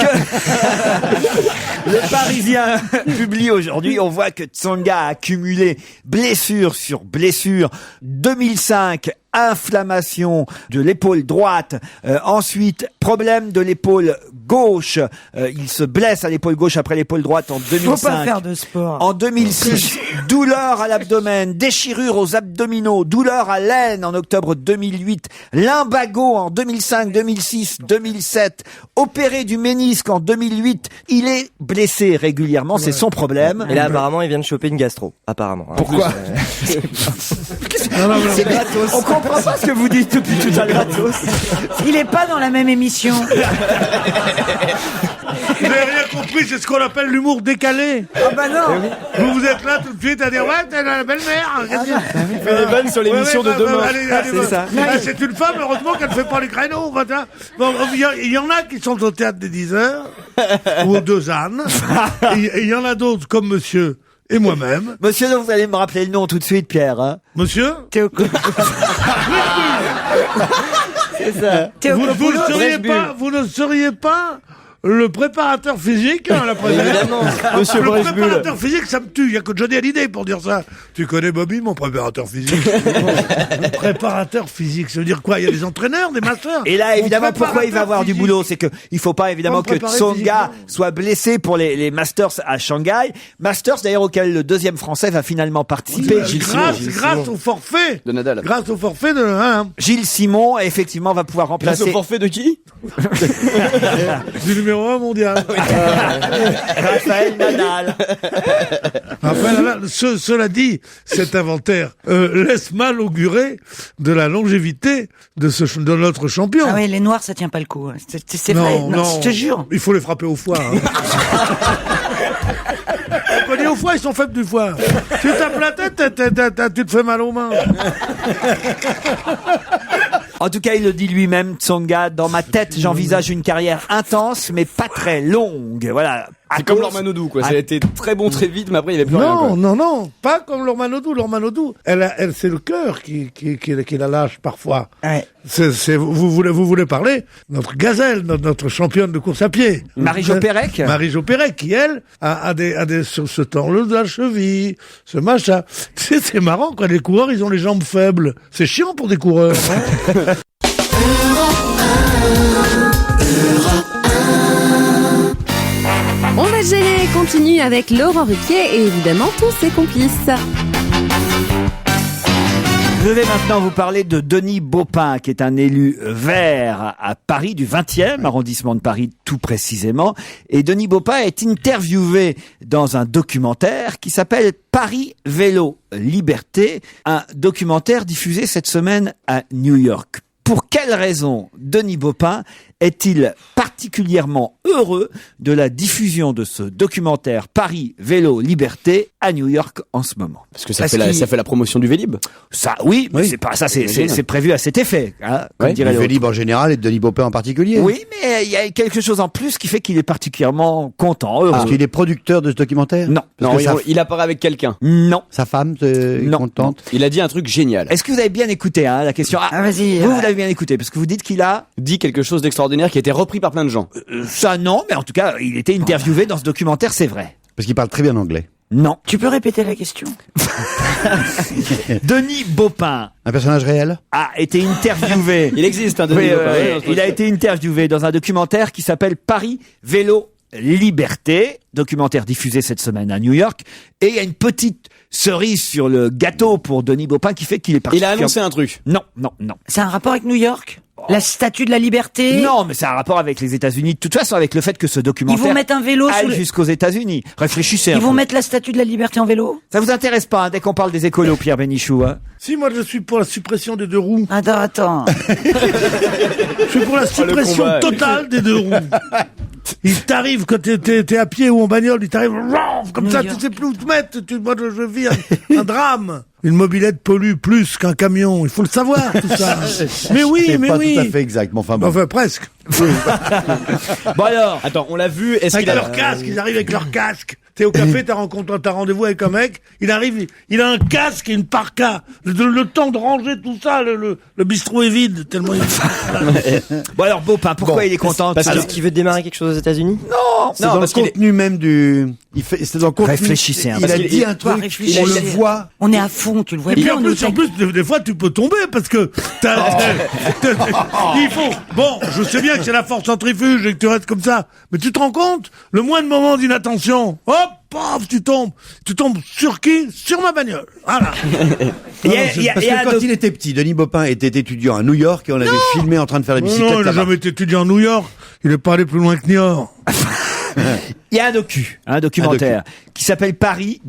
le Parisien publie aujourd'hui, on voit que Tsonga a accumulé blessure sur blessure. 2005, inflammation de l'épaule droite. Ensuite, problème de l'épaule gauche. Il se blesse à l'épaule gauche après l'épaule droite en 2005. Faut pas faire de sport. En 2006, douleur à l'abdomen, déchirure aux abdominaux, douleur à l'aine en octobre 2008, lumbago en 2005, 2006, 2007, opéré du ménisque en 2008. Il est blessé régulièrement, c'est son problème. Et là, apparemment, il vient de choper une gastro. Apparemment. Pourquoi C'est gratos. On comprend pas ce que vous dites depuis tout à l'heure. Il est pas dans la même émission. Vous n'avez rien compris, c'est ce qu'on appelle l'humour décalé. Ah bah non. Vous êtes là tout de suite à dire ouais, t'es la belle-mère. Il fait des vannes sur l'émission de demain. C'est ça. C'est une femme, heureusement qu'elle ne fait pas les créneaux. Bon, il y en a qui sont au théâtre des 10 heures ou aux Deux Ânes. Et il y en a d'autres comme monsieur et moi-même. Monsieur, donc, vous allez me rappeler le nom tout de suite, Pierre. Hein. Monsieur C'est ça. Vous ne seriez pas le préparateur physique, la première. Évidemment, monsieur Le Brechbull. préparateur physique, ça me tue. Il y a que Johnny Hallyday pour dire ça. Tu connais Bobby, mon préparateur physique? Le préparateur physique, ça veut dire quoi? Il y a des entraîneurs, des masters. Et là, évidemment, Mon pourquoi il va avoir du physique. boulot? C'est que il faut pas, évidemment, que préparer Tsonga physiquement. soit blessé pour les Masters à Shanghai. Masters, d'ailleurs, auquel le deuxième Français va finalement participer. Grâce au forfait. De Nadal. Grâce au forfait de, Gilles Simon, effectivement, va pouvoir Grâce remplacer au forfait de qui? du numéro 1 mondial. Raphaël Nadal. Cela dit, cet inventaire laisse mal augurer de la longévité de notre champion. Ah oui, les noirs, ça tient pas le coup. C'est vrai. Non, je te jure. Il faut les frapper au foie. Hein. On connaît au foie, ils sont faibles du foie. Tu tapes la tête, tu te fais mal aux mains. En tout cas, il le dit lui-même, Tsonga. Dans ma tête, j'envisage une carrière intense, mais pas très longue. Voilà. C'est comme Lormanodou, quoi. Ça a été très bon très vite, mais après, il n'y avait plus rien, quoi. Non, pas comme Lormanodou. Lormanodou, elle, c'est le cœur qui la lâche parfois. Ouais. Vous voulez parler notre gazelle, notre championne de course à pied. Marie-Jo Pérec. Marie-Jo Pérec, qui elle a des sur ce temps-là de la cheville, ce machin. C'est marrant quand les coureurs ils ont les jambes faibles. C'est chiant pour des coureurs. Hein. On va se gêner continue avec Laurent Ruquier et évidemment tous ses complices. Je vais maintenant vous parler de Denis Baupin, qui est un élu vert à Paris, du 20e arrondissement de Paris tout précisément. Et Denis Baupin est interviewé dans un documentaire qui s'appelle Paris Vélo Liberté, un documentaire diffusé cette semaine à New York. Pour quelle raison Denis Baupin est-il particulièrement heureux de la diffusion de ce documentaire Paris Vélo Liberté à New York en ce moment? Parce que ça fait la promotion du Vélib. Ça, oui, mais c'est pas ça, c'est prévu à cet effet, hein, comme dirait Le l'autre. Vélib en général et de Denis Baupin en particulier. Oui, mais il y a quelque chose en plus qui fait qu'il est particulièrement content, heureux. Parce qu'il est producteur de ce documentaire. Non. Non, il apparaît avec quelqu'un. Non. Sa femme est Non. contente. Il a dit un truc génial. Est-ce que vous avez bien écouté, hein, la question? Ah, vas-y. Vous l'avez bien écouté, parce que vous dites qu'il a... Dit quelque chose d'extraordinaire qui a été repris par plein de gens. Ça, non, mais en tout cas, il était interviewé dans ce documentaire, c'est vrai. Parce qu'il parle très bien anglais. Non. Tu peux répéter la question? Denis Baupin Un personnage réel. a été interviewé. Il existe, un Denis Oui, Baupin. oui, il a été interviewé dans un documentaire qui s'appelle Paris Vélo Liberté, documentaire diffusé cette semaine à New York. Et il y a une petite cerise sur le gâteau pour Denis Baupin qui fait qu'il est parti. Il a annoncé un truc. Non. C'est un rapport avec New York? La statue de la liberté? Non, mais c'est un rapport avec les États-Unis. De toute façon, avec le fait que ce Ils documentaire vont mettre un vélo sous aille jusqu'aux États-Unis. Réfléchissez. Ils vont mettre la statue de la liberté en vélo? Ça vous intéresse pas, hein, dès qu'on parle des écolos, Pierre Bénichou, hein? Si, moi je suis pour la suppression des deux roues. Attends. Je suis pour la suppression combat. totale des deux roues. Il t'arrive quand t'es à pied ou en bagnole, il t'arrive comme New ça, York. tu sais plus où te mettre. Moi, je vis un drame. Une mobilette pollue plus qu'un camion. Il faut le savoir, tout ça. Mais oui, C'est mais pas oui. tout à fait exact, mais enfin bon. Enfin, presque. Bon alors, Attends, on l'a vu. Est-ce Avec qu'il a leur casque, ils arrivent avec leur casque. T'es au café, t'as rendez-vous avec un mec, il arrive, il a un casque et une parka. Le temps de ranger tout ça, le bistrot est vide, tellement il... bon alors Baupin, pourquoi il est content? Parce Alors, qu'il veut démarrer quelque chose aux États-Unis? non, C'est dans le parce qu'il est- contenu même du C'est dans contenu. Réfléchissez un peu. Il a dit un truc, on le voit. On est à fond, tu le vois Et puis bien. en plus, des fois, tu peux tomber parce que il faut. Bon, je sais bien que c'est la force centrifuge et que tu restes comme ça, mais tu te rends compte, le moindre moment d'inattention, hop, paf, tu tombes sur qui? Sur ma bagnole. Voilà. Parce que quand il était petit, Denis Baupin était étudiant à New York et on l'avait filmé en train de faire la bicyclette. Non, il n'a jamais été étudiant à New York. Il est pas allé plus loin que Niort. Il y a un documentaire qui s'appelle Paris,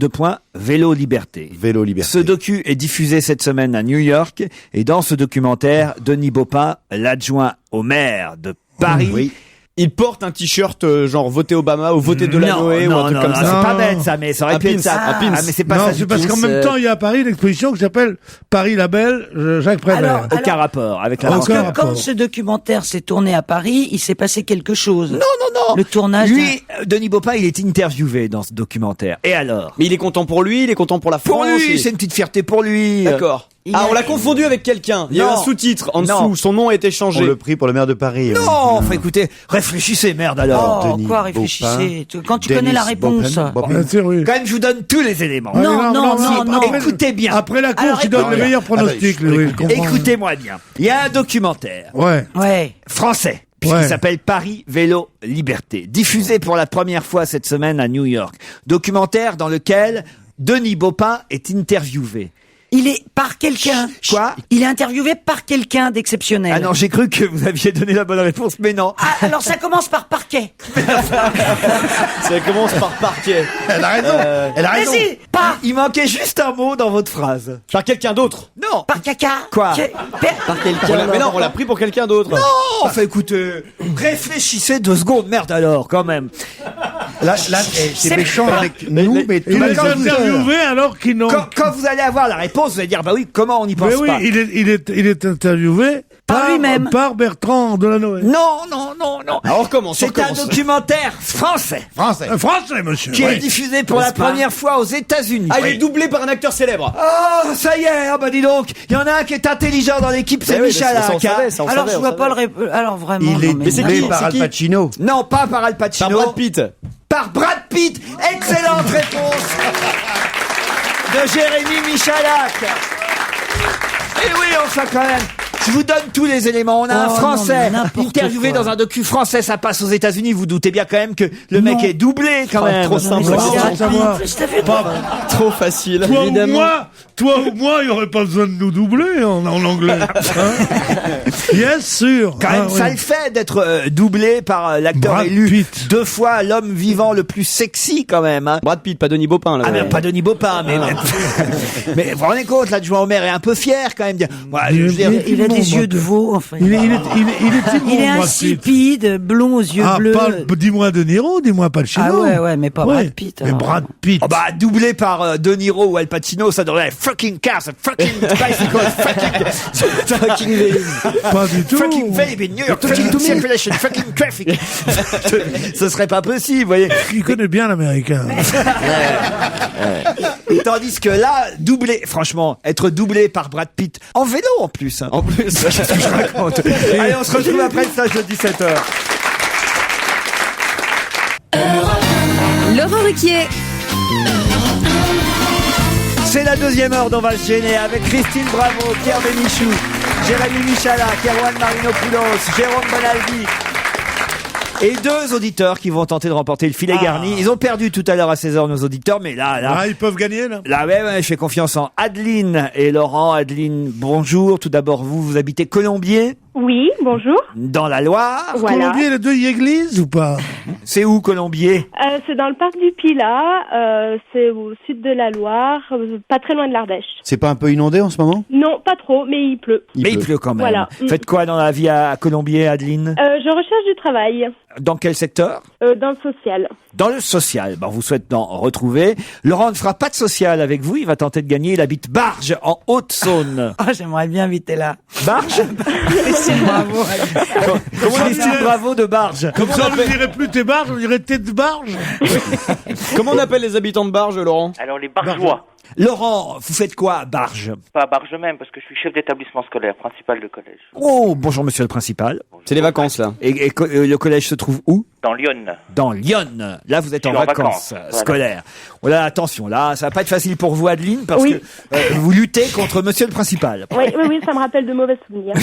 Vélo Liberté. Vélo Liberté. Ce docu est diffusé cette semaine à New York et dans ce documentaire, Denis Baupin, l'adjoint au maire de Paris, Il porte un t-shirt genre voter Obama ou voter Delanoë ou un truc comme ça. C'est pas bête ça, mais ça aurait pu être ça. Ah, mais c'est pas non, ça. c'est parce qu'en même temps, il y a à Paris une exposition qui s'appelle Paris la Belle, Jacques Prévert. Aucun rapport avec la Parce marque. que quand ce documentaire s'est tourné à Paris, il s'est passé quelque chose. Non. Le tournage. Lui, Denis Baupin, il est interviewé dans ce documentaire. Et alors? Mais il est content pour lui, il est content pour la France. Pour lui, c'est une petite fierté pour lui. D'accord. On l'a confondu avec quelqu'un. Il y a un sous-titre en dessous. Son nom a été changé. On le prie pour le maire de Paris. Non, enfin écoutez, réfléchissez, merde alors. Oh, quoi réfléchissez? Quand tu connais la réponse. Bien sûr, oui. Quand même, je vous donne tous les éléments. Non. Écoutez bien. Après la course, il donne les meilleurs pronostics. Écoutez-moi bien. Il y a un documentaire Ouais. français qui s'appelle Paris, Vélo, Liberté, diffusé pour la première fois cette semaine à New York. Documentaire dans lequel Denis Baupin est interviewé. Il est par quelqu'un. Quoi? Il est interviewé par quelqu'un d'exceptionnel. Ah non, j'ai cru que vous aviez donné la bonne réponse, mais non. Ah, alors ça commence par parquet. Ça commence par parquet. Elle a raison. Elle a raison. Vas-y, Il manquait juste un mot dans votre phrase. Par quelqu'un d'autre. Non. par caca. Quoi? Par quelqu'un. Mais non, on l'a pris pour quelqu'un d'autre. Non, enfin écoutez, réfléchissez 2 secondes, merde alors, quand même. Là, c'est méchant avec nous, mais Il est interviewé alors qu'ils n'ont... Quand vous allez avoir la réponse, vous allez dire, bah oui, comment on n'y pense Mais oui, pas? il est interviewé Par lui-même. Par Bertrand Delanoë. Non. Alors recommence. C'est un documentaire français. Français, monsieur. Qui est diffusé pour la première fois aux États-Unis. Ah, il est doublé par un acteur célèbre. Oh, ça y est, bah dis donc, il y en a un qui est intelligent dans l'équipe, c'est Michalak. Alors je vois pas le alors vraiment. il est non, mais doublé non. par Al Pacino. Non, pas par Al Pacino. Par Brad Pitt. Par Brad Pitt. Excellente réponse de Jérémy Michalak. Et oui, enfin quand même. Je vous donne tous les éléments. On a un Français interviewé dans un docu français, ça passe aux États-Unis. Vous doutez bien quand même que le mec est doublé quand même. Trop simple. Trop facile. Toi ou moi, il n'y aurait pas besoin de nous doubler en anglais. Yes, sûr. Quand même, ça le fait d'être doublé par l'acteur Brad élu Pitt. 2 fois l'homme vivant le plus sexy quand même. Hein. Brad Pitt, pas Denis Baupin là. Ah mais pas Denis Baupin, mais mais vous vous rendez compte, l'adjoint au maire est un peu fier quand même. Il a des yeux de veau, enfin. Il est Il est insipide, blond aux yeux bleus. Dis-moi De Niro, dis-moi Pacino. Ah ouais, mais pas Brad Pitt. Mais alors. Brad Pitt. Oh bah doublé par De Niro ou Al Pacino, ça devrait être fucking cars, fucking bicycles, fucking Pas du tout. fucking baby, New York, fucking circulation, fucking traffic. Ce serait pas possible, vous voyez. Il connaît bien l'américain. Tandis que là, franchement, être doublé par Brad Pitt en vélo en plus. Hein. En plus, C'est ce que je raconte. Allez, on se retrouve après le stage de 17h. Laurent Ruquier. C'est la 2e heure d'On va se gêner avec Christine Bravo, Pierre Bénichou, Jérémy Michalak, Erwan Marinopoulos, Jérôme Bonaldi. Et 2 auditeurs qui vont tenter de remporter le filet garni. Ils ont perdu tout à l'heure à 16h nos auditeurs, mais là, ils peuvent gagner, là. Là, ouais, je fais confiance en Adeline et Laurent. Adeline, bonjour. Tout d'abord, vous habitez Colombier? Oui, bonjour. Dans la Loire? Voilà. Colombier, les 2 églises ou pas? C'est où, Colombier? C'est dans le parc du Pilat, c'est au sud de la Loire, pas très loin de l'Ardèche. C'est pas un peu inondé en ce moment? Non, pas trop, mais il pleut. Il pleut quand même. Voilà. Faites quoi dans la vie à Colombier, Adeline? Je recherche du travail, Dans quel secteur? dans le social. Dans le social. Ben, on vous souhaite d'en retrouver. Laurent ne fera pas de social avec vous. Il va tenter de gagner. Il habite Barge, en Haute-Saône. Oh, j'aimerais bien habiter là. Barge? Christine Bravo. Christine Bravo de Barge. Comme ça, on ne dirait plus tes barges, on dirait tes barges. comment on appelle les habitants de Barge, Laurent? Alors les bargeois. Laurent, vous faites quoi à Barges? Pas à Barges même, parce que je suis chef d'établissement scolaire, principal de collège. Oh, bonjour monsieur le principal. C'est les vacances, là. Et le collège se trouve où? Dans Lyon. Dans Lyon. Là, vous êtes en vacances scolaires. Oh là, attention, là, ça va pas être facile pour vous, Adeline, parce que vous luttez contre monsieur le principal. Oui, ça me rappelle de mauvais souvenirs.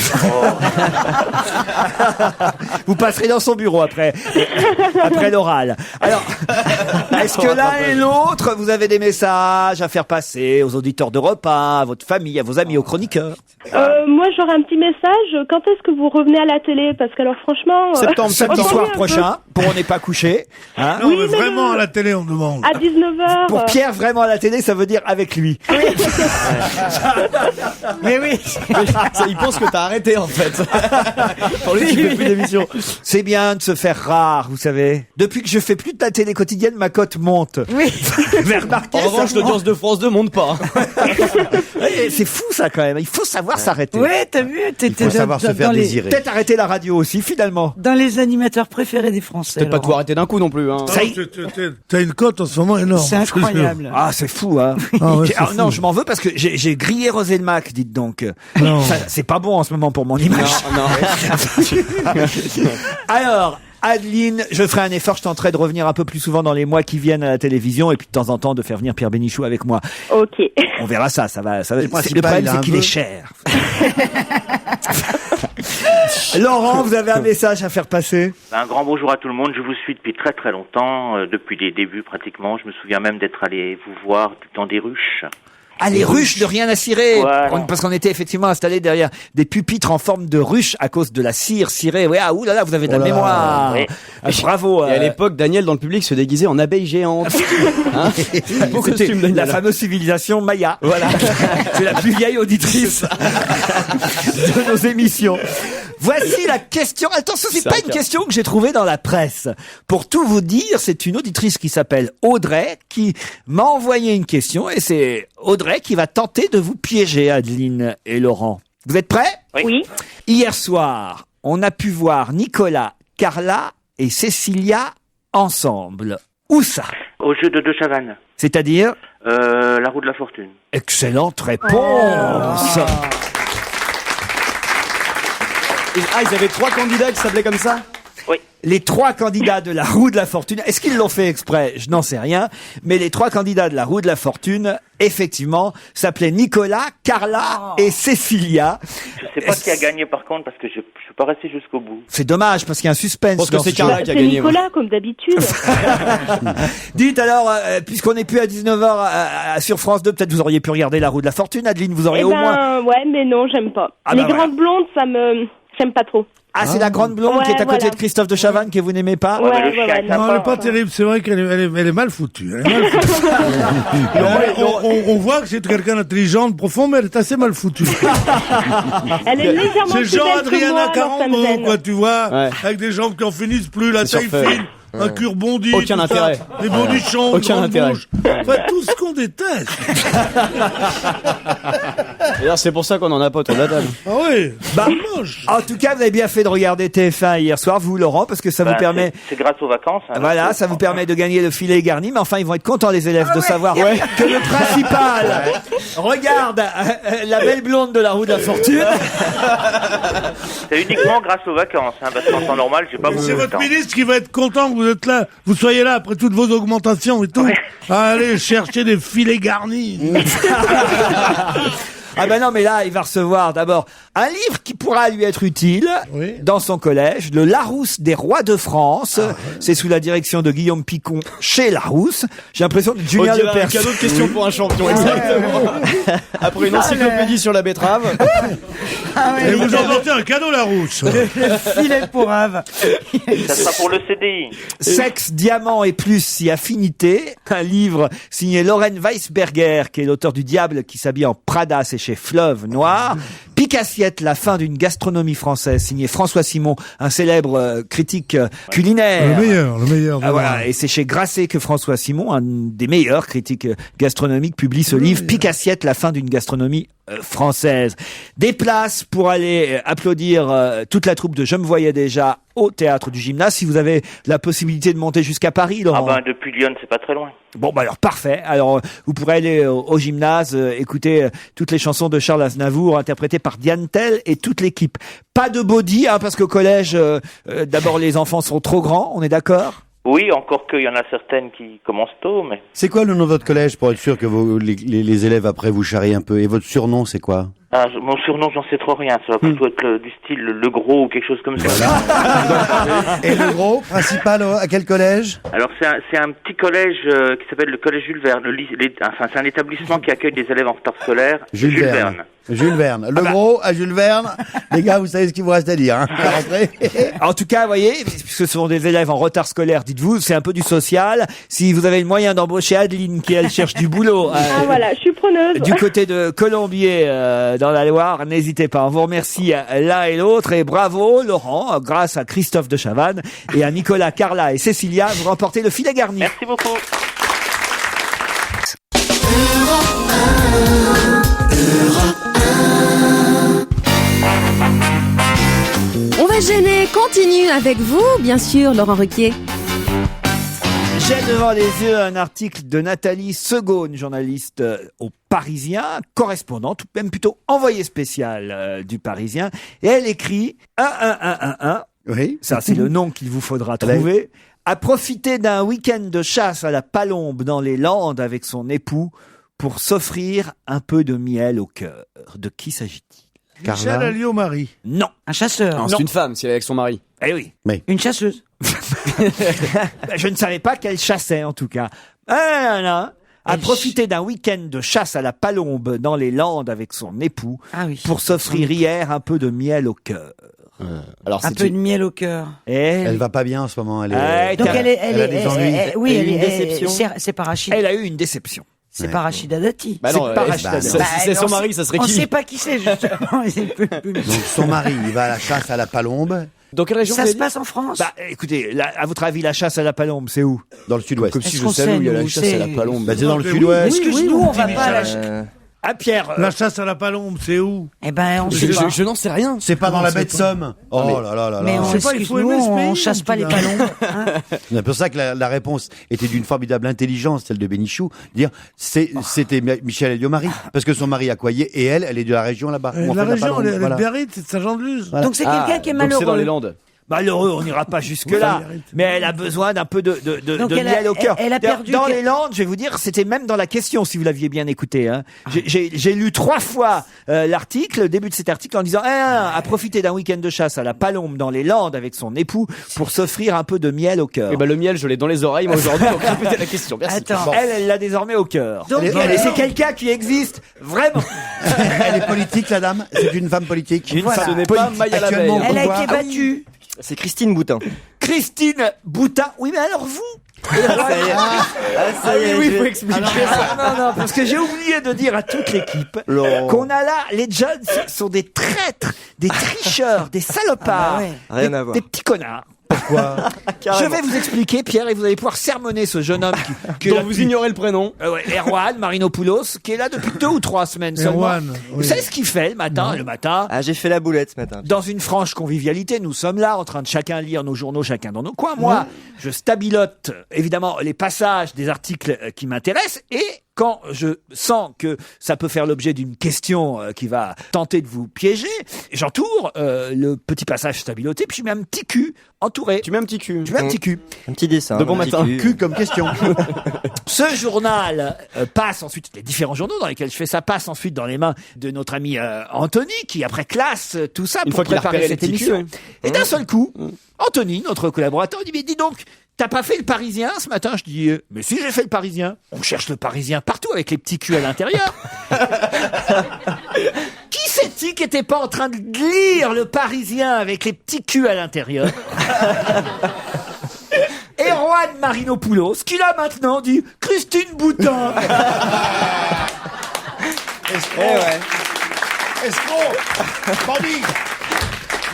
Vous passerez dans son bureau après l'oral. Alors, est-ce que l'un et l'autre, vous avez des messages à faire passer aux auditeurs d'Europe 1, à votre famille, à vos amis, aux chroniqueurs? Moi, j'aurais un petit message. Quand est-ce que vous revenez à la télé? Parce que alors, franchement... Samedi soir prochain, pour On n'est pas couché. Hein? Non, mais vraiment à la télé, on demande. À 19h. Pour Pierre, vraiment à la télé, ça veut dire avec lui. Mais oui, il pense que t'as arrêté en fait. Pour lui, tu fais plus d'émission. C'est bien de se faire rare, vous savez. Depuis que je fais plus de la télé quotidienne, ma cote monte. Oui. En revanche, l'audience de France 2 monte pas. C'est fou ça quand même. Il faut savoir s'arrêter. Ouais, t'as vu, Il faut savoir se faire désirer. Peut-être arrêter la radio aussi, finalement. Dans les animateurs préférés des Français. Peut-être pas tout arrêter d'un coup non plus. Hein. T'as une cote en ce moment énorme. C'est incroyable. Ah, c'est fou, hein. Non, je m'en veux parce que j'ai grillé Roselmack, dites donc. Non. Ça, c'est pas bon en ce moment pour mon image. Non. Alors, Adeline, je ferai un effort, je tenterai de revenir un peu plus souvent dans les mois qui viennent à la télévision et puis de temps en temps de faire venir Pierre Bénichou avec moi. Ok. On verra ça va. Le principal, problème, il a c'est un qu'il vœu. est cher. Laurent, vous avez un message à faire passer? Un grand bonjour à tout le monde. Je vous suis depuis très très longtemps, depuis les débuts pratiquement. Je me souviens même d'être allé vous voir dans des ruches. Ah, les ruches de rien à cirer. Voilà. Parce qu'on était effectivement installés derrière des pupitres en forme de ruche à cause de la cire cirée. Ouais, oulala, vous avez de la mémoire. Oui. Ah, bravo. Et à l'époque, Daniel dans le public se déguisait en abeille géante. Hein Beau C'était costume, la Daniel. fameuse civilisation Maya. Voilà. C'est la plus vieille auditrice de nos émissions. Voici la question. Attention, c'est pas une question que j'ai trouvée dans la presse. Pour tout vous dire, c'est une auditrice qui s'appelle Audrey qui m'a envoyé une question et c'est Audrey qui va tenter de vous piéger, Adeline et Laurent. Vous êtes prêts? Oui. Hier soir, on a pu voir Nicolas, Carla et Cécilia ensemble. Où ça? Au jeu de Chavannes. C'est-à-dire? La roue de la fortune. Excellente réponse. Ils avaient 3 candidats qui s'appelaient comme ça. Oui. Les 3 candidats de la roue de la fortune, est-ce qu'ils l'ont fait exprès? Je n'en sais rien. Mais les 3 candidats de la roue de la fortune, effectivement, s'appelaient Nicolas, Carla et Cécilia. Je sais pas qui a gagné par contre parce que je suis pas resté jusqu'au bout. C'est dommage parce qu'il y a un suspense. Je pense que dans c'est ce jeu. Carla qui a C'est gagné. Nicolas, comme d'habitude. Dites alors, puisqu'on n'est plus à 19h sur France 2, peut-être vous auriez pu regarder la roue de la fortune, Adeline, vous auriez au moins... ouais, mais non, j'aime pas. Ah Les bah grandes blondes, j'aime pas trop. Ah, c'est la grande blonde qui est à côté voilà. de Christophe de Chavannes que vous n'aimez pas? Ouais, mais le chien est non. Non, elle est pas terrible. C'est vrai qu'elle est mal foutue. Elle est mal foutue. On voit que c'est quelqu'un d'intelligent, de profond, mais elle est assez mal foutue. Elle est légèrement C'est plus genre belle que Adriana moi, alors ça me Carambo, gêne. quoi, tu vois, Ouais. avec des jambes qui en finissent plus, la taille surfait. fine, un cul rebondi, Aucun tout intérêt. ça, des bonichons, Aucun grande intérêt. bouche. Enfin, tout ce qu'on déteste. D'ailleurs, c'est pour ça qu'on en a pas autour de la table. Ah oui, Bah, c'est moche. En tout cas, vous avez bien fait de regarder TF1 hier soir, vous, Laurent, parce que ça vous permet... C'est grâce aux vacances. Hein, Voilà, donc, ça vous permet de gagner le filet garni, mais enfin, ils vont être contents, les élèves, de savoir que le principal regarde la belle blonde de la roue de la fortune. C'est uniquement grâce aux vacances, hein, parce qu'en temps normal, j'ai pas beaucoup C'est de votre temps. ministre qui va être content que vous êtes là, vous soyez là après toutes vos augmentations et tout. Ouais. Allez chercher des filets garnis. Ah ben non, mais là, il va recevoir d'abord un livre qui pourra lui être utile Oui. dans son collège, le Larousse des rois de France. C'est sous la direction de Guillaume Picon chez Larousse. J'ai l'impression de Julien On dirait un Lepers. cadeau de question pour un champion, exactement. Après une encyclopédie sur la betterave. Et vous en portez un cadeau, Larousse. Filet pour Ave. Ça sera pour le CDI. Sexe, diamant et plus si affinité. Un livre signé Lorraine Weisberger, qui est l'auteur du Diable qui s'habille en Prada, c'est chez Fleuve Noir. Pique-assiette, la fin d'une gastronomie française, signé François Simon, un célèbre critique culinaire. Le meilleur. Ah, voilà, et c'est chez Grasset que François Simon, un des meilleurs critiques gastronomiques, publie ce livre, Pique-assiette, la fin d'une gastronomie française. Des places pour aller applaudir toute la troupe de Je me voyais déjà au théâtre du Gymnase, si vous avez la possibilité de monter jusqu'à Paris, Laurent. Depuis Lyon, c'est pas très loin. Bon, alors parfait. Alors, vous pourrez aller au Gymnase, écouter toutes les chansons de Charles Aznavour, interprétées par Diane Tell et toute l'équipe. Pas de body, parce qu'au collège, d'abord les enfants sont trop grands, on est d'accord ? Oui, encore qu'il y en a certaines qui commencent tôt, mais... C'est quoi le nom de votre collège pour être sûr que les élèves après vous charrient un peu? Et votre surnom, c'est quoi? Mon surnom, j'en sais trop rien. Ça va plutôt être du style le gros ou quelque chose comme ça. Et le gros, principal, à quel collège? Alors, c'est un petit collège qui s'appelle le collège Jules Verne. C'est un établissement qui accueille des élèves en retard scolaire. Jules Verne. Jules Verne. Le gros à Jules Verne. Les gars, vous savez ce qu'il vous reste à dire, hein, à la rentrée. En tout cas, vous voyez, puisque ce sont des élèves en retard scolaire, dites-vous, c'est un peu du social. Si vous avez le moyen d'embaucher Adeline, qui elle cherche du boulot, voilà, je suis preneuse. du côté de Colombier, dans la Loire, n'hésitez pas. On vous remercie l'un et l'autre, et bravo Laurent, grâce à Christophe de Chavannes et à Nicolas, Carla et Cécilia, vous remportez le filet garni. Merci beaucoup. On va gêner, continue avec vous, bien sûr, Laurent Ruquier. J'ai devant les yeux un article de Nathalie Segaune, journaliste au Parisien, correspondante, ou même plutôt envoyée spéciale du Parisien, et elle écrit 1111. Oui. Ça, c'est le nom qu'il vous faudra trouver. A profité d'un week-end de chasse à la palombe dans les Landes avec son époux pour s'offrir un peu de miel au cœur. De qui s'agit-il? Michel Alliot-Marie. Non. Un chasseur. Non, c'est une femme, si elle est avec son mari. Eh oui. Une chasseuse. Je ne savais pas qu'elle chassait, en tout cas. A profité d'un week-end de chasse à la palombe dans les Landes avec son époux pour s'offrir hier un peu de miel au cœur. Alors, un peu de miel au cœur. Elle va pas bien en ce moment. Elle est... Donc elle a des ennuis. Oui, elle a eu une déception. C'est pas Rachid. Elle a eu une déception. C'est pas Rachida Dati. Bah non, si c'est son mari, ça serait qui? On sait pas qui c'est, justement. Donc son mari, il va à la chasse à la palombe. Dans quelle région ça se passe en France? Écoutez, à votre avis, la chasse à la palombe, c'est où? Dans le sud-ouest. Comme si je savais où il y a la chasse à la palombe. C'est dans le sud-ouest. Est-ce que nous, on va pas à la chasse? Ah, Pierre. La chasse à la palombe, c'est où? Eh ben, on sait pas. Je n'en sais rien. C'est pas dans la baie de Somme. Oh là là là là. Mais on sait pas, il faut aimer ce pays. On chasse pas les palombes. C'est pour ça que la réponse était d'une formidable intelligence, celle de Bénichou, dire c'était Michel Alliot-Marie, parce que son mari Accoyer et elle est de la région là-bas. La région, elle est de Biarritz, c'est de Saint-Jean-de-Luz. Donc c'est quelqu'un qui est malheureux. Donc c'est dans les Landes. Malheureux, on n'ira pas jusque-là. Mais elle a besoin d'un peu de miel au cœur. Elle a perdu. Dans les Landes, je vais vous dire, c'était même dans la question, si vous l'aviez bien écouté. Hein. J'ai lu 3 fois l'article, le début de cet article, en disant a profité d'un week-end de chasse à la palombe dans les Landes avec son époux pour s'offrir un peu de miel au cœur. Et ben le miel, je l'ai dans les oreilles, moi aujourd'hui, donc répétez la question. Merci. Attends. Elle l'a désormais au cœur. Et c'est quelqu'un qui existe vraiment. Elle est politique, la dame. C'est une femme politique. Ce n'est pas Maya Labeille. Elle a été battue. C'est Christine Boutin. Christine Boutin. Oui, mais alors vous? Oui, il faut expliquer ça. Non, parce que j'ai oublié de dire à toute l'équipe qu'on a là, les Jones sont des traîtres, des tricheurs, des salopards, Rien à voir. des petits connards. Pourquoi? Je vais vous expliquer, Pierre, et vous allez pouvoir sermonner ce jeune homme qui est dont là vous depuis- ignorez le prénom. Erwan Marinopoulos, qui est là depuis 2 ou 3 semaines seulement. Erwan, Vous oui. savez ce qu'il fait le matin? Ah, j'ai fait la boulette ce matin. Dans une franche convivialité, nous sommes là en train de chacun lire nos journaux, chacun dans nos coins. Moi, je stabilote évidemment les passages des articles qui m'intéressent et quand je sens que ça peut faire l'objet d'une question qui va tenter de vous piéger, j'entoure le petit passage stabiloté, puis je mets un petit cul entouré. Tu mets un petit cul. Je mets un petit cul. Un petit dessin. De bon un petit matin. Cul comme question. Ce journal passe ensuite, les différents journaux dans lesquels je fais ça, passe ensuite dans les mains de notre ami Anthony, qui après classe tout ça Une pour fois qu'il a préparer repéré cette les petits émission. culs, Et d'un seul coup, Anthony, notre collaborateur, dit, mais dis donc, t'as pas fait le Parisien ce matin? Je dis, mais si, j'ai fait le Parisien. On cherche le Parisien partout avec les petits culs à l'intérieur. Qui c'est-il qui était pas en train de lire le Parisien avec les petits culs à l'intérieur? Erwan Marinopoulos, qui là maintenant dit Christine Boutin. Escroc. Bandit.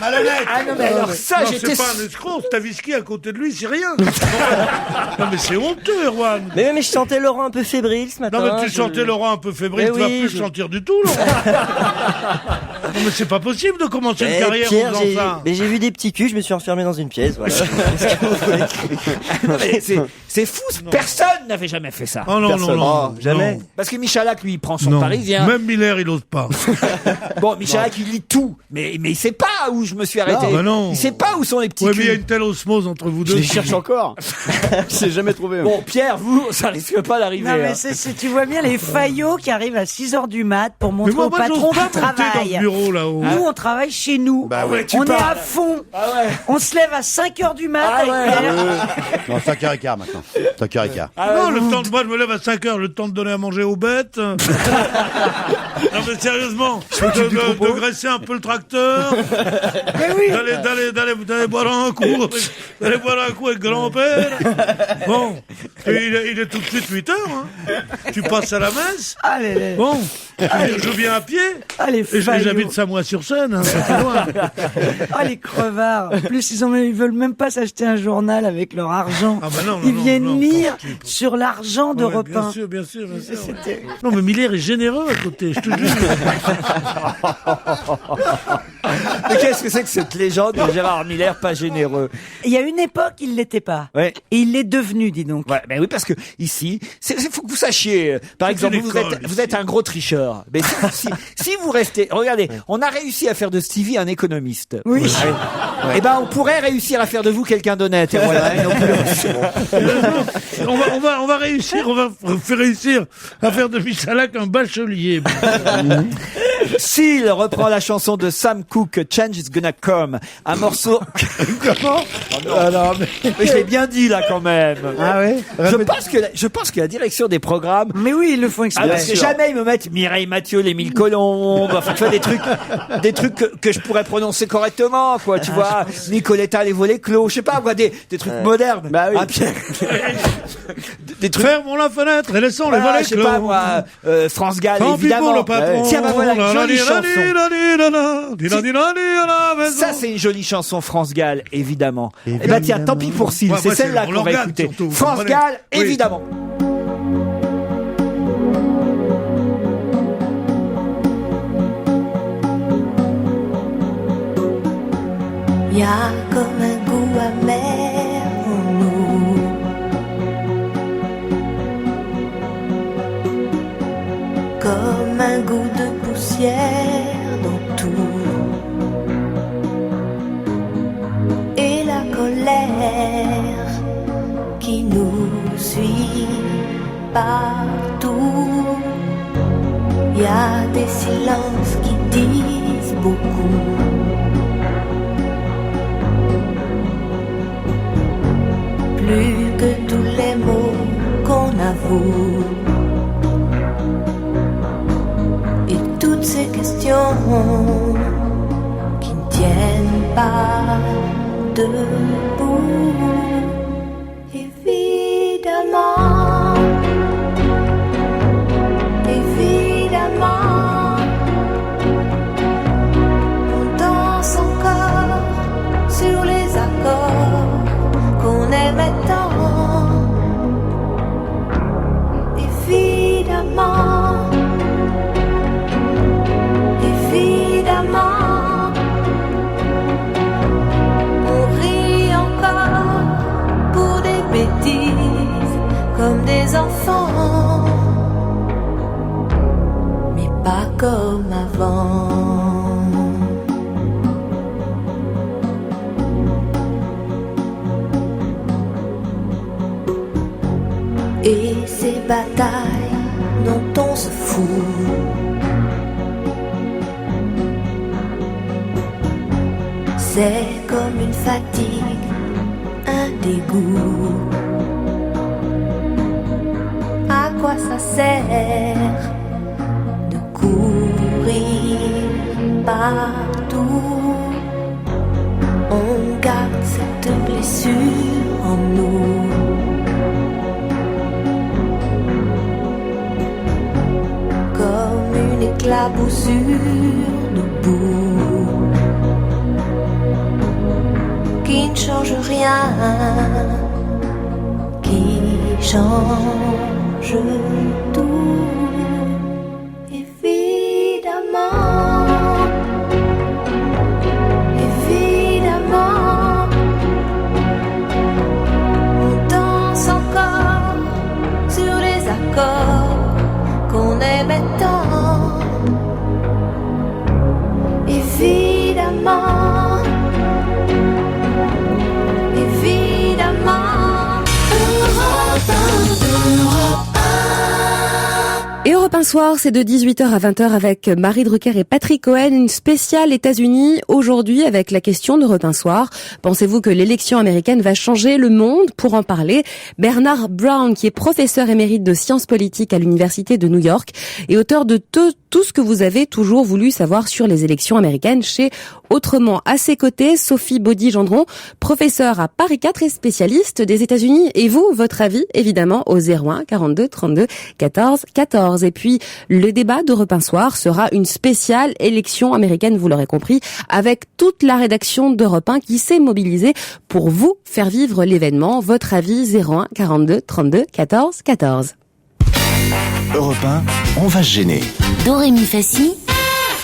Malhonnête. Ah non, mais alors ça, non, j'étais... c'est pas un escroc, Stavisky à côté de lui, c'est rien. Non, mais c'est honteux, Erwan. Mais je sentais Laurent un peu fébrile ce matin. Non, mais tu sentais Laurent un peu fébrile, tu vas plus le sentir du tout, Laurent. Non, mais c'est pas possible de commencer une carrière Pierre, en faisant ça. Mais j'ai vu des petits culs, je me suis enfermé dans une pièce, voilà. Mais c'est fou, personne n'avait jamais fait ça. Oh non, Personne. non, jamais. non. Parce que Michalak, lui, il prend son Non. Parisien. Même Miller, il ose pas. Bon, Michalak, il lit tout. Mais il sait pas où je me suis arrêté. Non, bah non. Il sait pas où sont les petits Ouais, culs. mais il y a une telle osmose entre vous deux. Je les cherche encore. Je l'ai jamais trouvé. Bon, Pierre, vous, ça risque pas d'arriver. Non, mais hein. tu vois bien les faillots qui arrivent à 6h du mat pour Mais montrer moi, au patron j'ose pas qu'on monter dans travaille. le bureau, là-haut. Nous, on travaille chez nous. Bah ouais, tu on est parles. à fond. Ah ouais. On se lève à 5h du mat Ah avec ouais. Pierre. Non, 5h15 maintenant. 5h15. Non, le temps de moi, je me lève à 5h, le temps de donner à manger aux bêtes. Non, mais sérieusement, de graisser un peu le tracteur. D'aller boire un coup. D'aller boire un coup avec grand-père. Bon. Et il est tout de suite 8h, hein. Tu passes à la messe. Allez, Bon. Je viens à pied. allez, Et faillots. j'habite Samois-sur-Seine, hein, ça fait loin. Ah, les crevards. En plus, ils veulent même pas s'acheter un journal avec leur argent. Ah bah non, Ils non, viennent non, lire sur l'argent de Ouais, repas. bien sûr, bien sûr. Non, mais Miller est généreux à côté, je te jure. Mais qu'est-ce que c'est que cette légende de Gérard Miller pas généreux? Il y a une époque, il l'était pas. Ouais. Et il l'est devenu, dis donc. Ouais, ben oui, parce que ici, faut que vous sachiez, par exemple, une vous école, êtes, vous êtes un gros tricheur. Mais si vous restez, regardez, on a réussi à faire de Stevie un économiste. Oui. Eh ben, on pourrait réussir à faire de vous quelqu'un d'honnête. Et voilà. On va réussir à faire de Michalak un bachelier. S'il reprend la chanson de Sam Cooke, Change is Gonna Come, un morceau... Comment? Mais je l'ai bien dit, là, quand même. Ah ouais? Je pense que la direction des programmes... Mais oui, ils le font exprès. parce que jamais ils me mettent Mireille Mathieu, les 1000 colombes, enfin, tu vois, des trucs que je pourrais prononcer correctement, quoi, tu vois. Nicoletta, les volets clos, je sais pas, quoi, des trucs modernes. Bah oui. Ah, Pierre. Des trucs... Fermons la fenêtre et laissons les Voilà, volets je sais clos. pas, moi, France Gall, Tant pis évidemment. pour le patron. Tiens, bah voilà, une jolie chanson. Ça, Ça, c'est une jolie chanson, France Gall, évidemment. Eh ben, tiens, tant pis pour Syl, Ouais, c'est moi, c'est celle-là qu'on va l'organe, écouter. surtout, vous France comprenez. Gall, Oui. évidemment. Y a comme un goût amer en nous, comme un goût de poussière dans tout, et la colère qui nous suit partout. Y a des silences qui disent beaucoup. Plus que tous les mots qu'on avoue. Et toutes ces questions qui ne tiennent pas debout. Évidemment, évidemment, on danse encore sur les accords qu'on aimait tant. Évidemment, évidemment, on rit encore pour des bêtises comme des enfants, mais pas comme avant. Et ces batailles dont on se fout, c'est comme une fatigue, un dégoût. À quoi ça sert de courir partout? On garde cette blessure en nous. Comme une éclaboussure de boue. change rien, qui change tout, évidemment, évidemment. On danse encore sur les accords qu'on aimait tant, évidemment, évidemment. Europe 1. Et Europe 1 Soir, c'est de 18h à 20h avec Marie Drucker et Patrick Cohen, une spéciale États-Unis aujourd'hui avec la question d'Europe 1 Soir. Pensez-vous que l'élection américaine va changer le monde? Pour en parler, Bernard Brown, qui est professeur émérite de sciences politiques à l'Université de New York et auteur de tout ce que vous avez toujours voulu savoir sur les élections américaines chez Autrement. À ses côtés, Sophie Baudy-Gendron, professeure à Paris 4 et spécialiste des États-Unis. Et vous, votre avis, évidemment, au 01 42 32 14 14. Et puis, le débat d'Europe 1 Soir sera une spéciale élection américaine, vous l'aurez compris, avec toute la rédaction d'Europe 1 qui s'est mobilisée pour vous faire vivre l'événement. Votre avis, 01 42 32 14 14. Europe 1, on va se gêner. Dorémy Fassi,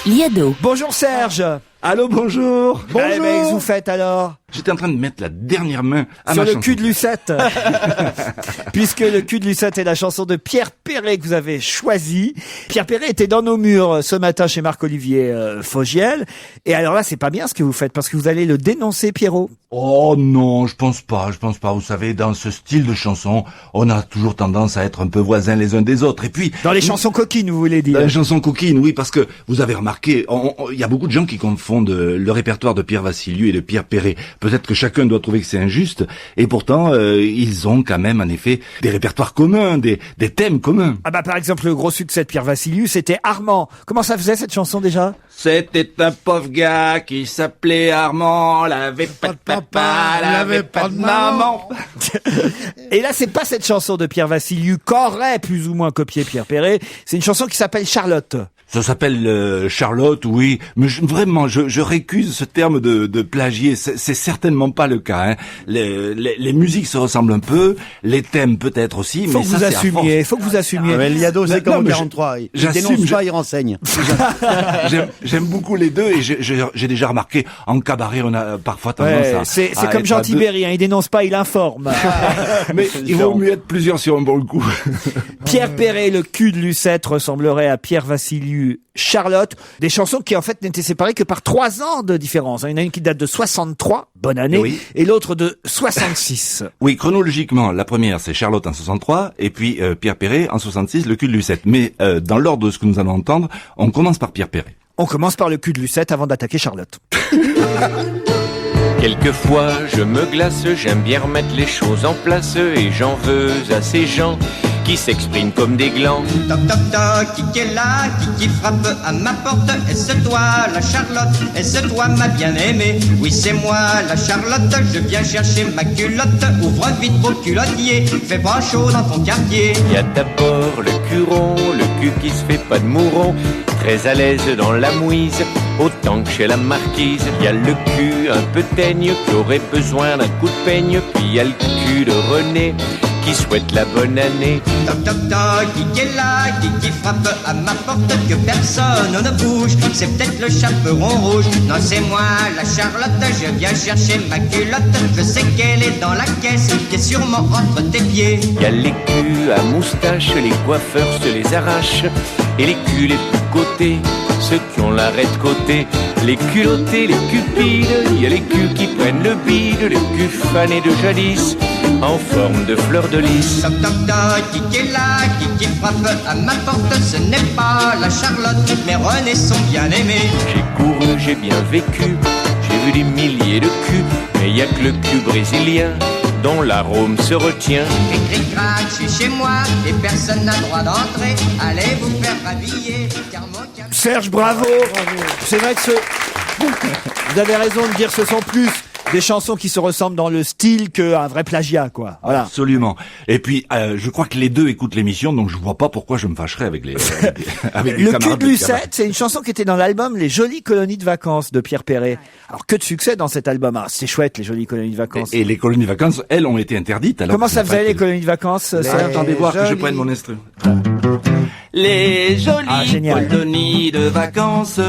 Liado. Bonjour Serge. Allô, bonjour. Bonjour. Mais qu'est-ce que vous faites alors? J'étais en train de mettre la dernière main à sur ma le chanson. cul de Lucette. Puisque le cul de Lucette est la chanson de Pierre Perret que vous avez choisie. Pierre Perret était dans nos murs ce matin chez Marc-Olivier Fogiel. Et alors là, c'est pas bien ce que vous faites parce que vous allez le dénoncer, Pierrot. Oh non, je pense pas. Vous savez, dans ce style de chanson, on a toujours tendance à être un peu voisins les uns des autres. Et puis... Dans les chansons coquines, vous voulez dire? Dans les chansons coquines, oui, parce que vous avez remarqué, il y a beaucoup de gens qui confondent le répertoire de Pierre Vassiliou et de Pierre Perret. Peut-être que chacun doit trouver que c'est injuste, et pourtant, ils ont quand même, en effet, des répertoires communs, des thèmes communs. Ah bah par exemple, le gros succès de Pierre Vassiliou, c'était Armand. Comment ça faisait cette chanson déjà? C'était un pauvre gars qui s'appelait Armand, l'avait pas de papa, l'avait pas de maman. Et là, c'est pas cette chanson de Pierre Vassiliou qu'aurait plus ou moins copié Pierre Perret. C'est une chanson qui s'appelle Charlotte. Ça s'appelle Charlotte, oui, mais vraiment, je récuse ce terme de plagier. C'est certainement pas le cas. Hein. Les musiques se ressemblent un peu, les thèmes peut-être aussi, faut mais que ça vous c'est assumiez. Faut que vous assumiez. Mais Liado, c'est comme 43. Il dénonce pas, il renseigne. J'aime beaucoup les deux et j'ai déjà remarqué en cabaret, on a parfois tendance à. C'est comme Jean Tibéri, hein, il dénonce pas, il informe. Mais il vaut mieux être plusieurs sur un bon coup. Pierre Perret, le cul de Lucette ressemblerait à Pierre Vassiliou, Charlotte, des chansons qui en fait n'étaient séparées que par 3 ans de différence. Il y en a une qui date de 63, bonne année, oui. Et l'autre de 66. Oui, chronologiquement, la première c'est Charlotte en 63, et puis Pierre Perret en 66, le cul de Lucette. Mais dans l'ordre de ce que nous allons entendre, on commence par Pierre Perret. On commence par le cul de Lucette avant d'attaquer Charlotte. Quelquefois je me glace, j'aime bien remettre les choses en place, et j'en veux à ces gens qui s'expriment comme des glands. Toc toc toc, qui est là, qui frappe à ma porte? Est-ce toi la Charlotte? Est-ce toi ma bien-aimée? Oui c'est moi la Charlotte, je viens chercher ma culotte. Ouvre vite vos culottiers, fais pas chaud dans ton quartier. Il y a d'abord le cul rond, le cul qui se fait pas de mouron, très à l'aise dans la mouise, autant que chez la marquise. Il y a le cul un peu teigne qui aurait besoin d'un coup de peigne, puis il y a le cul de René qui souhaite la bonne année. Toc toc toc, qui est là, qui frappe à ma porte? Que personne ne bouge, c'est peut-être le chaperon rouge. Non c'est moi la Charlotte, je viens chercher ma culotte. Je sais qu'elle est dans la caisse, qui est sûrement entre tes pieds. Il y a les culs à moustache, les coiffeurs se les arrachent, et les culs les plus cotés, ceux qui ont l'arrêt de côté. Les culottés, les cupides, il y a les culs qui prennent le bide, les culs fanés de jadis, en forme de fleur de lys. Toc toc toc, qui est là, qui frappe à ma porte? Ce n'est pas la Charlotte, mais René son bien-aimé. J'ai couru, j'ai bien vécu, j'ai vu des milliers de culs, mais il y a que le cul brésilien dont l'arôme se retient. Et cric-crac, je suis chez moi, et personne n'a droit d'entrer. Allez vous faire rhabiller, car mon Serge, bravo. C'est vrai que vous avez raison de dire ce sont plus Des chansons qui se ressemblent dans le style qu'un vrai plagiat, quoi. Voilà. Absolument. Et puis, je crois que les deux écoutent l'émission, donc je vois pas pourquoi je me fâcherais avec les avec les Le camarades cul de de Lucette, Pierre. c'est une chanson qui était dans l'album Les Jolies Colonies de Vacances de Pierre Perret. Alors, que de succès dans cet album. Ah, c'est chouette, Les Jolies Colonies de Vacances. Et les colonies de vacances, elles, ont été interdites. Alors Comment que ça n'a pas faisait, été- les colonies de vacances, Attendez voir que je prenne mon instrument. Les jolies colonies de vacances.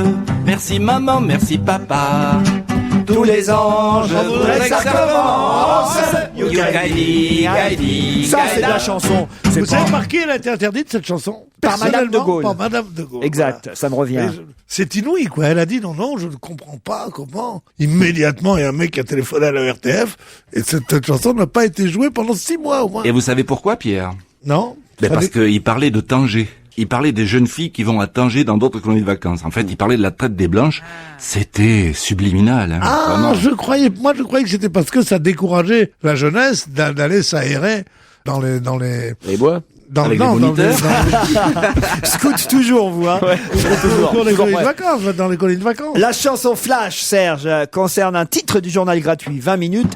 Merci maman, merci papa. Tous les ans, je voudrais que ça commence. Yougaidi, gaidi, Ça, c'est de la chanson. C'est Vous pas- savez par qui elle a été interdite, cette chanson? Par Madame de Personnellement, Gaulle. Par Madame de Gaulle. Exact, ça me revient. C'est inouï, quoi. Elle a dit non, je ne comprends pas comment. Immédiatement, il y a un mec qui a téléphoné à la RTF et cette chanson n'a pas été jouée pendant 6 mois au moins. Et vous savez pourquoi, Pierre? Non? Parce qu'il parlait de Tanger. Il parlait des jeunes filles qui vont à Tanger dans d'autres colonies de vacances. En fait, il parlait de la traite des blanches. C'était subliminal. Hein, Ah, vraiment. je croyais que c'était parce que ça décourageait la jeunesse d'aller s'aérer dans les bois. Avec les moniteurs. Scout toujours, vous, hein. Dans les colonies de vacances, dans les colonies de vacances. La chanson Flash, Serge, concerne un titre du journal gratuit, 20 minutes,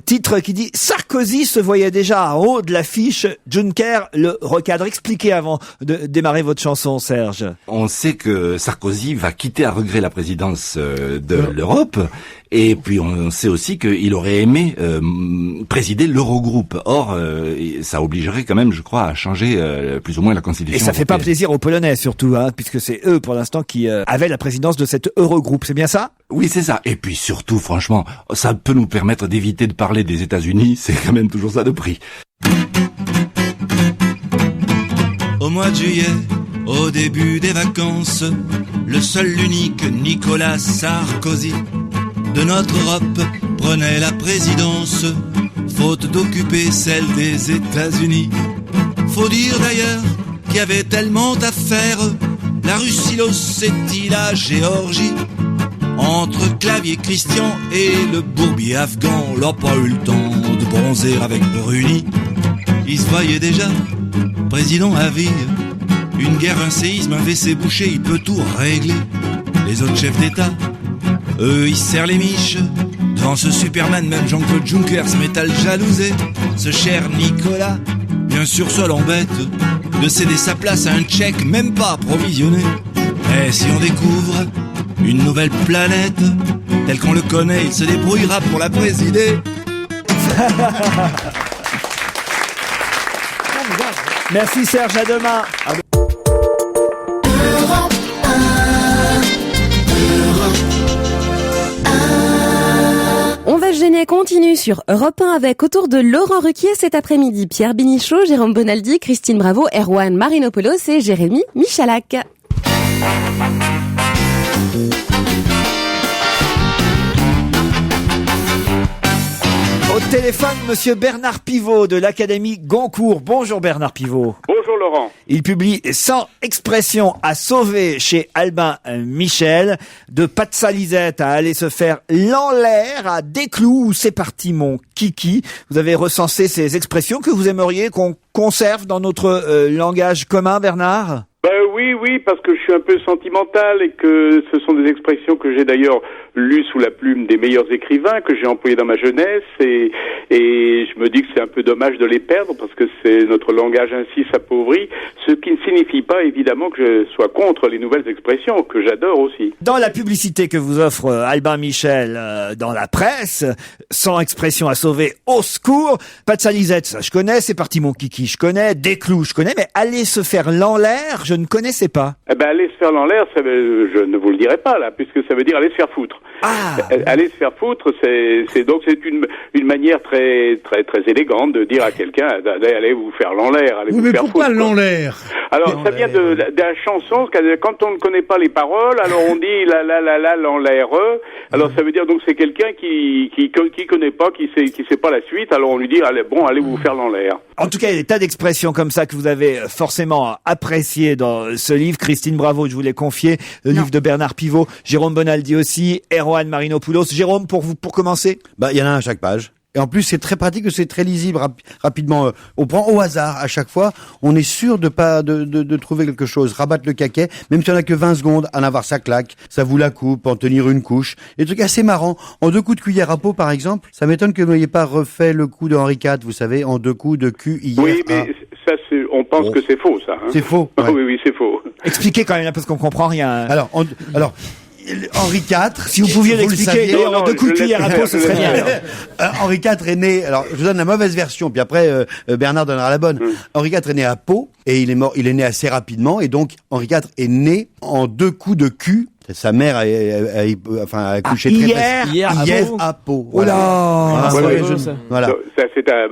titre qui dit « Sarkozy se voyait déjà en haut de l'affiche, Juncker le recadre ». Expliquez avant de démarrer votre chanson, Serge. On sait que Sarkozy va quitter à regret la présidence de l'Europe. Et puis on sait aussi qu'il aurait aimé présider l'Eurogroupe. Or, ça obligerait quand même, je crois, à changer plus ou moins la constitution. Et ça fait pas européenne. plaisir aux Polonais surtout, hein, puisque c'est eux pour l'instant qui avaient la présidence de cet Eurogroupe, c'est bien ça? Oui, c'est ça. Et puis surtout, franchement, ça peut nous permettre d'éviter de parler des États-Unis. C'est quand même toujours ça de prix. Au mois de juillet, au début des vacances, le seul, l'unique Nicolas Sarkozy de notre Europe prenait la présidence, faute d'occuper celle des États-Unis. Faut dire d'ailleurs qu'il y avait tellement à faire, la Russie, l'Ossétie, la Géorgie. Entre Clavier Christian et le bourbier afghan, on n'a pas eu le temps de bronzer avec Bruni. Il se voyait déjà président à vie. Une guerre, un séisme, un WC bouché, il peut tout régler. Les autres chefs d'État, eux, ils serrent les miches. Devant ce Superman, même Jean-Claude Juncker se met à le jalouser. Ce cher Nicolas, bien sûr, ça l'embête de céder sa place à un Tchèque, même pas provisionné. Mais si on découvre une nouvelle planète, tel qu'on le connaît, il se débrouillera pour la présider. Merci Serge, à demain. On va se gêner continue sur Europe 1 avec autour de Laurent Ruquier cet après-midi. Pierre Bénichou, Jérôme Bonaldi, Christine Bravo, Erwan Marinopoulos et Jérémy Michalak. Au téléphone, monsieur Bernard Pivot de l'Académie Goncourt. Bonjour Bernard Pivot. Bonjour Laurent. Il publie 100 expressions à sauver chez Albin Michel. De pas de salisette à aller se faire l'enlaire à Desclous où c'est parti mon kiki. Vous avez recensé ces expressions que vous aimeriez qu'on conserve dans notre langage commun, Bernard ? Oui, parce que je suis un peu sentimental et que ce sont des expressions que j'ai d'ailleurs lues sous la plume des meilleurs écrivains, que j'ai employées dans ma jeunesse et je me dis que c'est un peu dommage de les perdre parce que c'est notre langage ainsi s'appauvrit, ce qui ne signifie pas évidemment que je sois contre les nouvelles expressions, que j'adore aussi. Dans la publicité que vous offre Albin Michel dans la presse, 100 expressions à sauver, au secours, pas de salisette, ça je connais, c'est parti mon kiki, je connais, Desclous, je connais, mais aller se faire l'enlaire, je ne connaissais pas. Eh ben, aller se faire l'enlaire, je ne vous le dirai pas, là, puisque ça veut dire aller se faire foutre. Ah. Aller se faire foutre, c'est donc une manière très élégante de dire à quelqu'un, allez vous faire l'enlaire, allez Oui, vous mais faire pourquoi foutre. l'enlaire? Alors, ça vient de la chanson, quand on ne connaît pas les paroles, alors on dit l'enlaire. Alors, ça veut dire donc c'est quelqu'un qui connaît pas, qui sait pas la suite, alors on lui dit, allez vous faire l'enlaire. En tout cas, il y a des tas d'expressions comme ça que vous avez forcément appréciées dans ce livre. Christine Bravo, je vous l'ai confié, le livre de Bernard Pivot, Jérôme Bonaldi aussi, Erwan Marinopoulos. Jérôme, pour commencer? Il y en a un à chaque page. Et en plus, c'est très pratique, c'est très lisible rapidement. On prend au hasard à chaque fois. On est sûr de pas de trouver quelque chose. Rabattre le caquet, même si on a que 20 secondes, en avoir sa claque, ça vous la coupe, en tenir une couche. Des trucs assez marrants. En 2 coups de cuillère à peau, par exemple, ça m'étonne que vous n'ayez pas refait le coup de Henri IV, vous savez, en 2 coups de cul hier. Oui, mais ça, on pense que c'est faux, ça. Hein. C'est faux. Ouais. Oui, c'est faux. Expliquez quand même, parce qu'on comprend rien. Alors, Henri IV. Si vous pouviez l'expliquer, d'ailleurs, en 2 coups de cuillère à peau, ce serait bien. Henri IV est né, alors, je vous donne la mauvaise version, puis après, Bernard donnera la bonne. Henri IV est né à Pau, et il est né assez rapidement, et donc, Henri IV est né en 2 coups de cul. Sa mère a couché hier à Pau. Voilà. Voilà. Ça, c'est un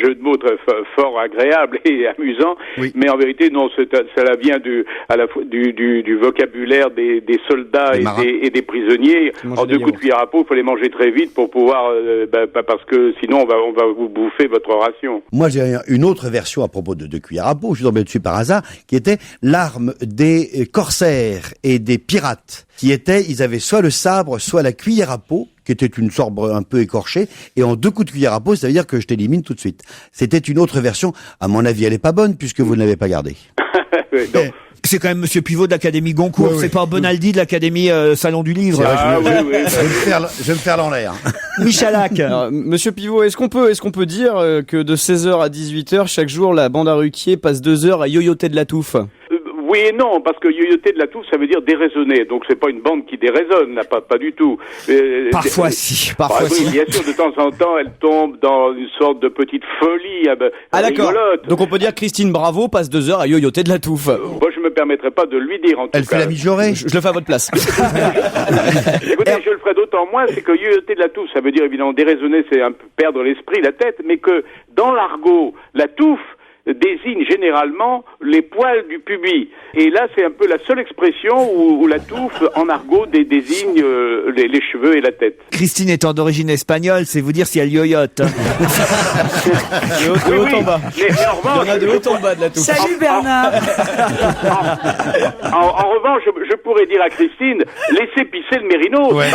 jeu de mots très fort agréable et amusant, oui. Mais en vérité, non, cela vient du vocabulaire des soldats et des prisonniers. En 2 coups de cuillère à peau, il faut les manger très vite pour pouvoir, parce que sinon on va vous bouffer votre ration. Moi, j'ai une autre version à propos de cuillère à peau, je suis tombé dessus par hasard, qui était l'arme des corsaires et des pirates, ils avaient soit le sabre, soit la cuillère à peau, qui était une sabre un peu écorchée, et en 2 coups de cuillère à peau, ça veut dire que je t'élimine tout de suite. C'était une autre version, à mon avis, elle est pas bonne, puisque vous ne l'avez pas gardée. C'est quand même Monsieur Pivot de l'Académie Goncourt, c'est pas Bonaldi de l'Académie Salon du Livre. Je vais me faire l'air. Michalak. Alors, Monsieur Pivot, est-ce qu'on peut dire que de 16h à 18h, chaque jour, la bande à Ruquier passe 2 heures à yoyoter de la touffe? Oui et non, parce que yoyoter de la touffe, ça veut dire déraisonner. Donc c'est pas une bande qui déraisonne, là, pas du tout. Parfois si. Oui, bien sûr, de temps en temps, elle tombe dans une sorte de petite folie d'accord. rigolote. Donc on peut dire que Christine Bravo passe 2 heures à yoyoter de la touffe. Moi, je me permettrai pas de lui dire, en tout cas. Elle fait la mijaurée. Je le fais à votre place. Écoutez, je le ferai d'autant moins, c'est que yoyoter de la touffe, ça veut dire évidemment déraisonner, c'est un peu perdre l'esprit, la tête, mais que dans l'argot, la touffe désigne généralement les poils du pubis. Et là, c'est un peu la seule expression où la touffe, en argot, désigne les cheveux et la tête. Christine étant d'origine espagnole, c'est vous dire si elle yoyote. De haut en bas. Mais en revanche, il y en a de haut en bas de la touffe. Salut Bernard. En revanche, je pourrais dire à Christine, laissez pisser le mérinos. Ouais.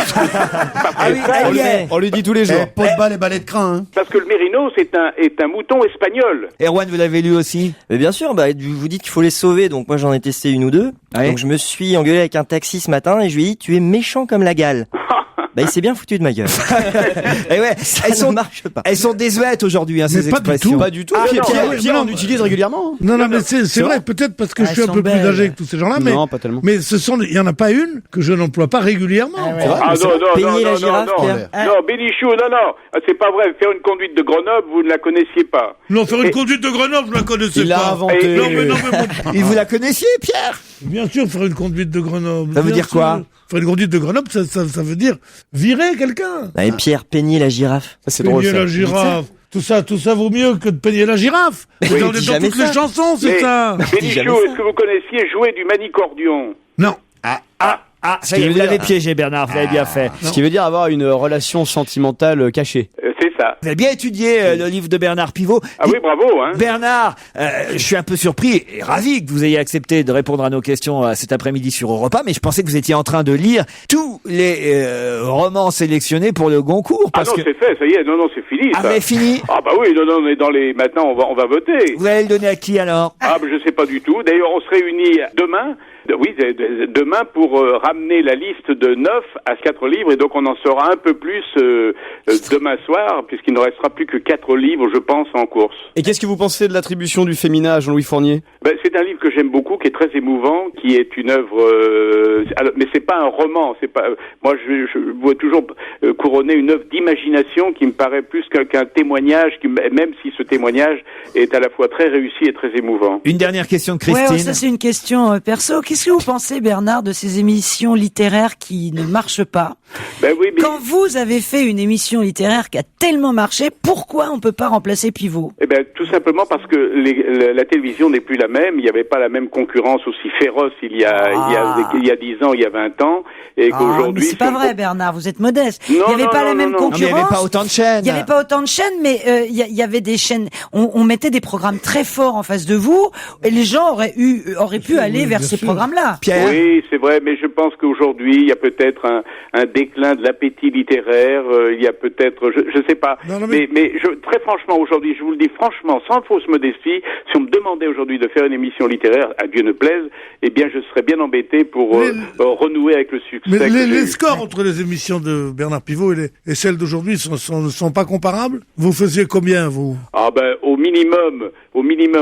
On lui dit tous les jours. Pot de balle et balai de crin. Parce que le mérinos est un mouton espagnol. Erwan, vous l'avez lu aussi? Mais bien sûr, vous dites qu'il faut les sauver, donc moi j'en ai testé 1 ou 2. Ouais. Donc je me suis engueulé avec un taxi ce matin et je lui ai dit tu es méchant comme la gale. Il s'est bien foutu de ma gueule. Et ouais, Ça ne marche pas. Elles sont désuètes aujourd'hui, ces Mais pas du expressions. tout. Pas du tout. Pierre on utilise régulièrement. Non, mais c'est vrai, peut-être parce que je suis un peu plus âgé que tous ces gens-là, mais. Non, pas tellement. Mais il y en a pas une que je n'emploie pas régulièrement. Peigner la girafe, Pierre. Non, Bénichou, non. C'est pas vrai. Faire une conduite de Grenoble, vous ne la connaissiez pas. Non, faire une conduite de Grenoble, je la connaissais pas. Il l'a inventé. Non, mais Et vous la connaissiez, Pierre? bien sûr, faire une conduite de Grenoble. Ça veut dire sûr. quoi? Faire une conduite de Grenoble, ça veut dire virer quelqu'un. Et Pierre, peigner la girafe. Ça, c'est drôle, Peigner ça. la girafe. Tout ça vaut mieux que de peigner la girafe. Oui, dans dis dans jamais toutes les ça. chansons, c'est ça. Bénichou, est-ce que vous connaissiez jouer du manicordion? Non. Ça y est, vous l'avez piégé, Bernard, vous avez bien fait. Ce qui veut dire avoir une relation sentimentale cachée. C'est ça. Vous avez bien étudié le livre de Bernard Pivot. Ah oui, bravo, hein. Bernard, je suis un peu surpris et ravi que vous ayez accepté de répondre à nos questions cet après-midi sur Europe 1, mais je pensais que vous étiez en train de lire tous les romans sélectionnés pour le Goncourt. Parce non, c'est fait, ça y est, non, c'est fini. Ah, ça. mais fini. Ah bah oui, non, on est dans les. Maintenant, on va voter. Vous allez le donner à qui alors? Ah, je sais pas du tout. D'ailleurs, on se réunit demain. Oui, demain pour ramener la liste de 9 à 4 livres, et donc on en saura un peu plus demain soir, puisqu'il ne restera plus que 4 livres, je pense, en course. Et qu'est-ce que vous pensez de l'attribution du féminin à Jean-Louis Fournier? C'est un livre que j'aime beaucoup, qui est très émouvant, qui est une œuvre... mais c'est pas un roman, c'est pas... Moi, je vois toujours couronner une œuvre d'imagination qui me paraît plus qu'un témoignage, même si ce témoignage est à la fois très réussi et très émouvant. Une dernière question de Christine. Ouais, ça c'est une question perso. Qu'est-ce que vous pensez, Bernard, de ces émissions littéraires qui ne marchent pas? Oui, mais... Quand vous avez fait une émission littéraire qui a tellement tellement marché, pourquoi on peut pas remplacer Pivot? Eh ben, tout simplement parce que la télévision n'est plus la même. Il n'y avait pas la même concurrence aussi féroce il y a 10 ans, il y a 20 ans, et qu'aujourd'hui. Mais c'est pas vrai, Bernard. Vous êtes modeste. Non, il n'y avait pas la même concurrence. Il n'y avait pas autant de chaînes. Il n'y avait pas autant de chaînes, mais il y avait des chaînes. On mettait des programmes très forts en face de vous, et les gens auraient pu aller vers ces programmes-là. Pierre. Oui, c'est vrai, mais je pense qu'aujourd'hui, il y a peut-être un déclin de l'appétit littéraire. Il y a peut-être, je sais pas. Mais très franchement, aujourd'hui, je vous le dis franchement, sans fausse modestie, si on me demandait aujourd'hui de faire une émission littéraire, à Dieu ne plaise, eh bien, je serais bien embêté pour renouer avec le succès. Mais les scores entre les émissions de Bernard Pivot et celles d'aujourd'hui ne sont pas comparables? Vous faisiez combien, vous? Ah ben, au minimum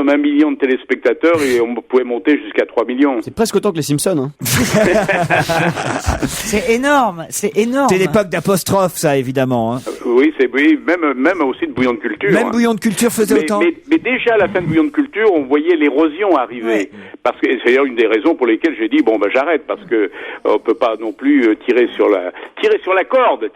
1 million de téléspectateurs, et on pouvait monter jusqu'à 3 millions. C'est presque autant que les Simpsons, hein. C'est énorme, c'est énorme. C'est l'époque d'apostrophe, ça, évidemment. Hein. Oui, même aussi de Bouillon de Culture. Même Bouillon de Culture faisait autant. Mais déjà à la fin de Bouillon de Culture, on voyait l'érosion arriver. Ouais. Parce que c'est d'ailleurs une des raisons pour lesquelles j'ai dit j'arrête, parce que on peut pas non plus tirer sur la corde.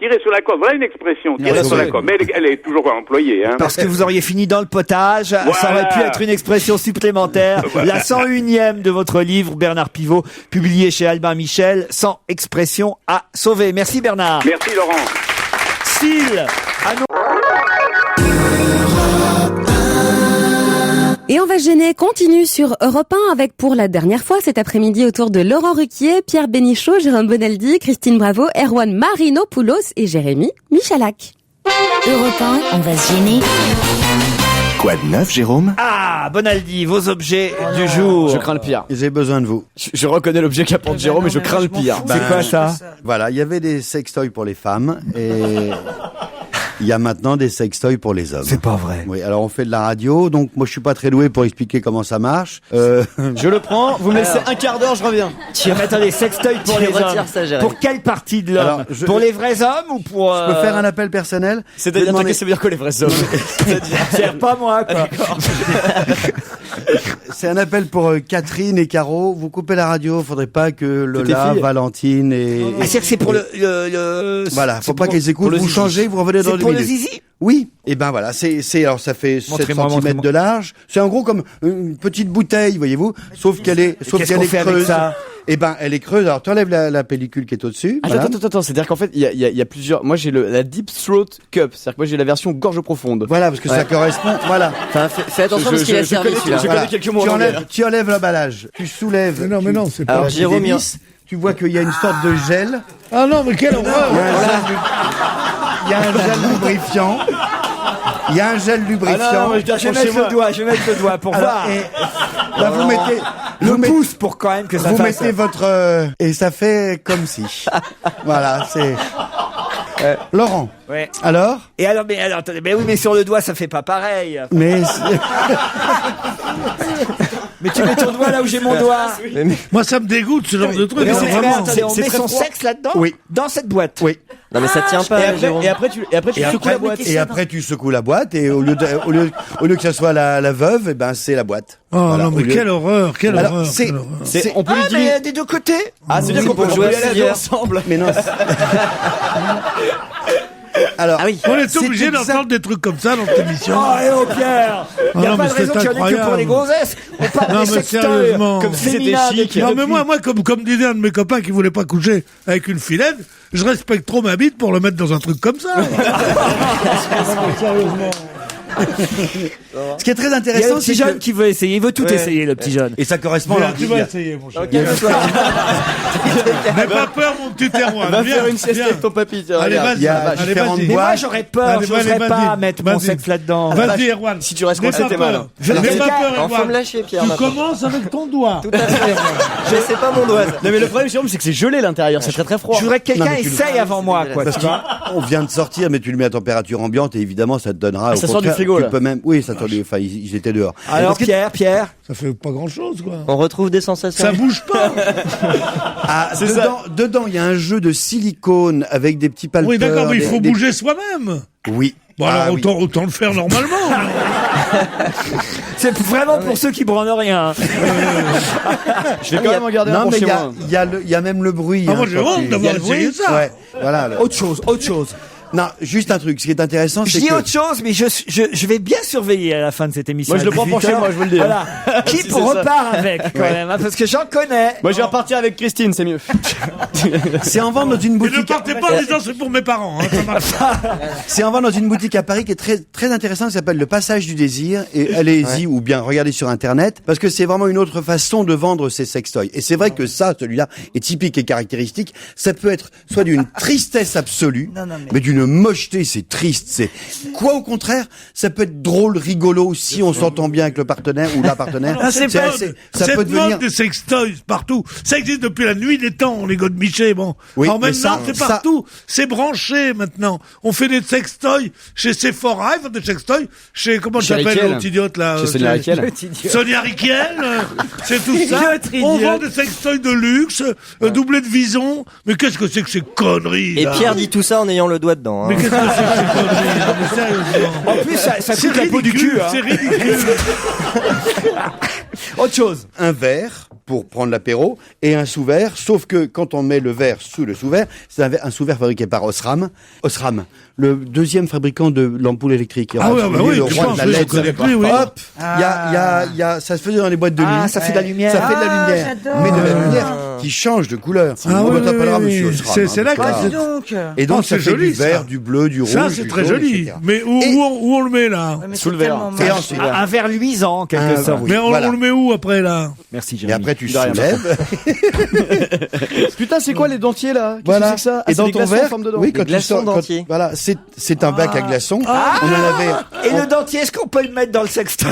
Voilà une expression, tirer sur la corde. Mais elle est toujours pas employée. Hein. Parce que vous auriez fini dans le potage. Voilà. Ça aurait pu être une expression supplémentaire. Voilà. La 101e de votre livre, Bernard Pivot, publié chez Albin Michel, 100 expressions à sauver. Merci Bernard. Merci Laurent. Style. Et on va se gêner, continue sur Europe 1 avec pour la dernière fois cet après-midi autour de Laurent Ruquier, Pierre Bénichou, Jérôme Bonaldi, Christine Bravo, Erwan Marinopoulos et Jérémy Michalak. Europe 1, on va se gêner. Quoi de neuf, Jérôme? Ah, Bonaldi, vos objets du jour. Je crains le pire. J'ai besoin de vous. Je reconnais l'objet qu'apporte Jérôme, mais je crains le pire. C'est quoi ça? Voilà, il y avait des sextoys pour les femmes et il y a maintenant des sextoys pour les hommes. C'est pas vrai. Oui, alors on fait de la radio, donc moi je suis pas très doué pour expliquer comment ça marche. Je le prends, vous me laissez un quart d'heure, je reviens. Attendez, sextoy pour les hommes. Ça, Jérémy. Pour quelle partie de l'homme? Alors, Pour les vrais hommes ou pour... Je peux faire un appel personnel? C'est-à-dire, ça veut dire que les vrais hommes. C'est pas moi, quoi. C'est un appel pour Catherine et Caro. Vous coupez la radio, faudrait pas que Lola, Valentine et... Ah, c'est-à-dire que c'est pour le... Voilà, faut pas qu'ils écoutent, vous changez, vous revenez dans 2 minutes. C'est pour le zizi? Oui. Et ben voilà, alors ça fait 7 cm de large. C'est en gros comme une petite bouteille, voyez-vous. Sauf qu'elle est creuse. Eh ben, elle est creuse. Alors, tu enlèves la pellicule qui est au-dessus. Attends. C'est-à-dire qu'en fait, il y a plusieurs. Moi, j'ai la Deep Throat Cup. C'est-à-dire que moi, j'ai la version gorge profonde. Voilà, parce que ça correspond. Voilà. Enfin, fais attention parce qu'il a servi. Je connais quelques mots en anglais. Tu enlèves l'emballage. Tu soulèves. Mais non, c'est pas. Alors, Jérôme, tu vois qu'il y a une sorte de gel. Ah non, mais quelle horreur! Il y a un gel lubrifiant. Il y a un gel lubrifiant. Ah non, je vais mettre le doigt pour voir. Là, vous mettez le pouce pour quand même que ça fasse. Vous mettez votre et ça fait comme si. Voilà, c'est. Laurent. Ouais. Alors? Et alors, attendez, mais oui, mais sur le doigt, ça fait pas pareil. Mais. Mais tu mets ton doigt là où j'ai mon doigt. Moi, ça me dégoûte ce genre de truc. Mais vraiment. on met son sexe là-dedans? Oui. Dans cette boîte? Oui. Non mais ça tient pas, Jérôme. Et après tu secoues la boîte. Et après tu secoues la boîte et au lieu que ça soit la veuve, eh ben c'est la boîte. Oh voilà, non mais quelle horreur, quelle horreur. On peut lui dire des deux côtés. Ah, c'est-à-dire qu'on peut jouer à la ensemble. Mais non. Alors, on est obligé d'entendre des trucs comme ça dans cette émission. Oh, Pierre, il n'y a pas de raison qu'il y en ait que pour les gonzesses. On parle des sextoys comme féminin. Non, mais moi, comme disait un de mes copains qui voulait pas coucher avec une filette, je respecte trop ma bite pour le mettre dans un truc comme ça. Sérieusement. Ce qui est très Il y a intéressant, le petit jeune qui veut essayer, il veut tout essayer, le petit jeune. Et ça correspond à tu vas essayer, mon cher. N'aie pas peur, mon petit terroir. Va faire une sieste avec ton papy. Allez, vas-y. Mais moi, j'aurais peur, je n'oserais pas mettre mon sexe là-dedans. Vas-y, Erwan. Si tu restes coincé, t'es mal. N'aie pas peur, Erwan. Faut me lâcher, Pierre. Tu commences avec ton doigt. Tout à fait. Je sais pas mon doigt. Non, mais le problème, Jérôme, c'est que c'est gelé l'intérieur. C'est très très froid. Je voudrais que quelqu'un essaye avant moi, quoi. Parce qu'on vient de sortir, mais tu le mets à température ambiante et évidemment, ça te donnera. Ça sort du frigo, là. Tu peux même, oui, ça sort du, enfin, ils étaient dehors. Alors, Pierre. Ça fait pas grand chose, quoi. On retrouve des sensations. Ça bouge pas. Ah, dedans, il y a un jeu de silicone avec des petits palpeurs. Oui, d'accord, mais il faut bouger soi-même. Oui. Bon, alors, autant le faire normalement. C'est vraiment pour ceux qui branlent rien. Je vais quand même en garder un pour chez moi. Il y a même le bruit. Ah, moi, j'ai honte d'avoir essayé ça. Ouais, voilà. Autre chose. Non, juste un truc. Ce qui est intéressant, Je c'est dis que... autre chose, mais je vais bien surveiller à la fin de cette émission. Moi, je le prends pour chez moi, je vous le dis. Voilà. Qui Si, c'est ça. repart avec, quand même, hein, parce que j'en connais. Moi, je vais repartir avec Christine, c'est mieux. C'est en vente dans une Et boutique. ne partez pas en disant c'est pour mes parents, hein, ça marche pas. C'est en vente dans une boutique à Paris qui est très, très intéressante, qui s'appelle Le Passage du Désir. Et allez-y, ou bien regardez sur Internet, parce que c'est vraiment une autre façon de vendre ces sextoys. Et c'est vrai que ça, celui-là, est typique et caractéristique. Ça peut être soit d'une tristesse absolue, mais d'une mocheté, c'est triste, c'est quoi au contraire, ça peut être drôle, rigolo, si on s'entend bien avec le partenaire ou la partenaire. Ça peut mode devenir... des sextoys partout. Ça existe depuis la nuit des temps, les godemichés, bon. Oui, alors mais maintenant, ça- c'est partout. C'est branché, maintenant. On fait des sextoys chez Sephora, ils font des sextoys chez, comment Chez s'appelle Riquel. l'autre idiote, là? Chez Sonia Riquel. Sonia Riquel, c'est tout ça. L'autre On idiote. vend des sextoys de luxe, doublés de vison. Mais qu'est-ce que c'est que ces conneries, Et là? Pierre dit tout ça en ayant le doigt dedans. Mais Hein. qu'est-ce que c'est que ces conneries? Non, mais sérieusement. En plus, ça C'est coûte la peau du ridicule, cul. Hein. c'est ridicule. Autre chose. Un verre pour prendre l'apéro et un sous-verre, sauf que quand on met le verre sous le sous-verre, c'est un sous-verre fabriqué par Osram, le deuxième fabricant de l'ampoule électrique. Ah ouais, bah oui, le je roi pense, de la oui, je LED. connais plus, oui. Hop, ça se faisait dans les boîtes de nuit. Ah, ça fait de la lumière. Ça fait de la lumière, j'adore. mais de la lumière qui change de couleur. Ah On oui, t'appellera oui, Monsieur oui. Osram. C'est là que voilà. Dis donc. Et donc Oh, ça c'est fait joli, du vert, ça. du bleu, du rouge, Ça, du c'est très jaune, joli. etc. Mais Et- où on le met, là? Ouais, mais Sous c'est le verre. tellement Et moche. ensuite, Un verre luisant, en quelque Ah, sorte. oui. Mais on voilà. le met où, après, là? Merci, Et Jérémy. après tu De rien. soulèves. Putain, c'est quoi les dentiers là? Qu'est-ce Voilà. que c'est que ça? Et c'est dans des ton glaçons en verre, forme de dents. oui, Des quand tu glaçons sors, dentiers. voilà, c'est un bac à glaçons. On en avait. Et le dentier, est-ce qu'on peut le mettre dans le sextoy?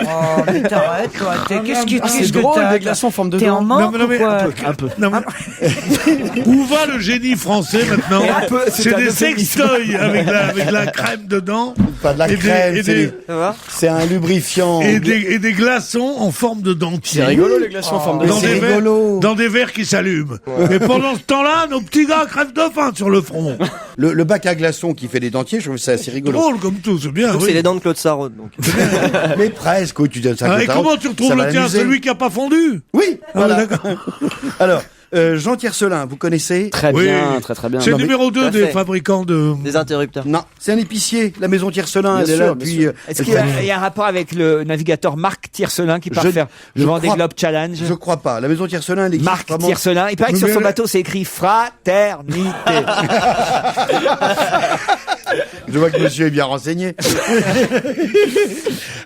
Oh, mais t'arrêtes, toi. Qu'est-ce C'est que drôle, t'as? des glaçons en forme de T'es en dents. manque Non, mais ou quoi? Un peu. Non, mais- Où va le génie français maintenant? Un peu, c'est C'est un des euphémisme. sextoys avec la crème dedans. Pas de la Et des- crème, et c'est des- des- c'est un lubrifiant. et des glaçons en forme de dentier. C'est rigolo les glaçons en forme de Dans dents. c'est des, verres, rigolo. dans des verres qui s'allument. Et pendant ce temps-là, nos petits gars crèvent de faim sur le front. Le bac à glaçons qui fait des dentiers, je trouve ça assez rigolo. Drôle comme tout, c'est bien. Donc oui. c'est les dents de Claude Sarraute. Donc. Mais presque, oui, tu donnes ça. Ah, comme et ça, comment tu retrouves ça le va tien, l'amuser. celui qui a pas fondu? Oui, Ah, voilà. d'accord. Alors, Jean Tiercelin, vous connaissez? Très Oui. bien, très bien. C'est le Non, mais- numéro 2 des fait. fabricants de... Des interrupteurs. Non, c'est un épicier, la maison Tiercelin, Bien elle est sûr, là bien depuis... sûr. Est-ce qu'il y a un rapport avec le navigateur Marc Tiercelin qui part Je- faire je le Vendée crois- Globe Challenge? Je crois pas. La maison Tiercelin, elle existe Marc vraiment... Tiercelin. Il paraît que Oui, sur mais son elle- bateau, c'est écrit fraternité. Je vois que monsieur est bien renseigné.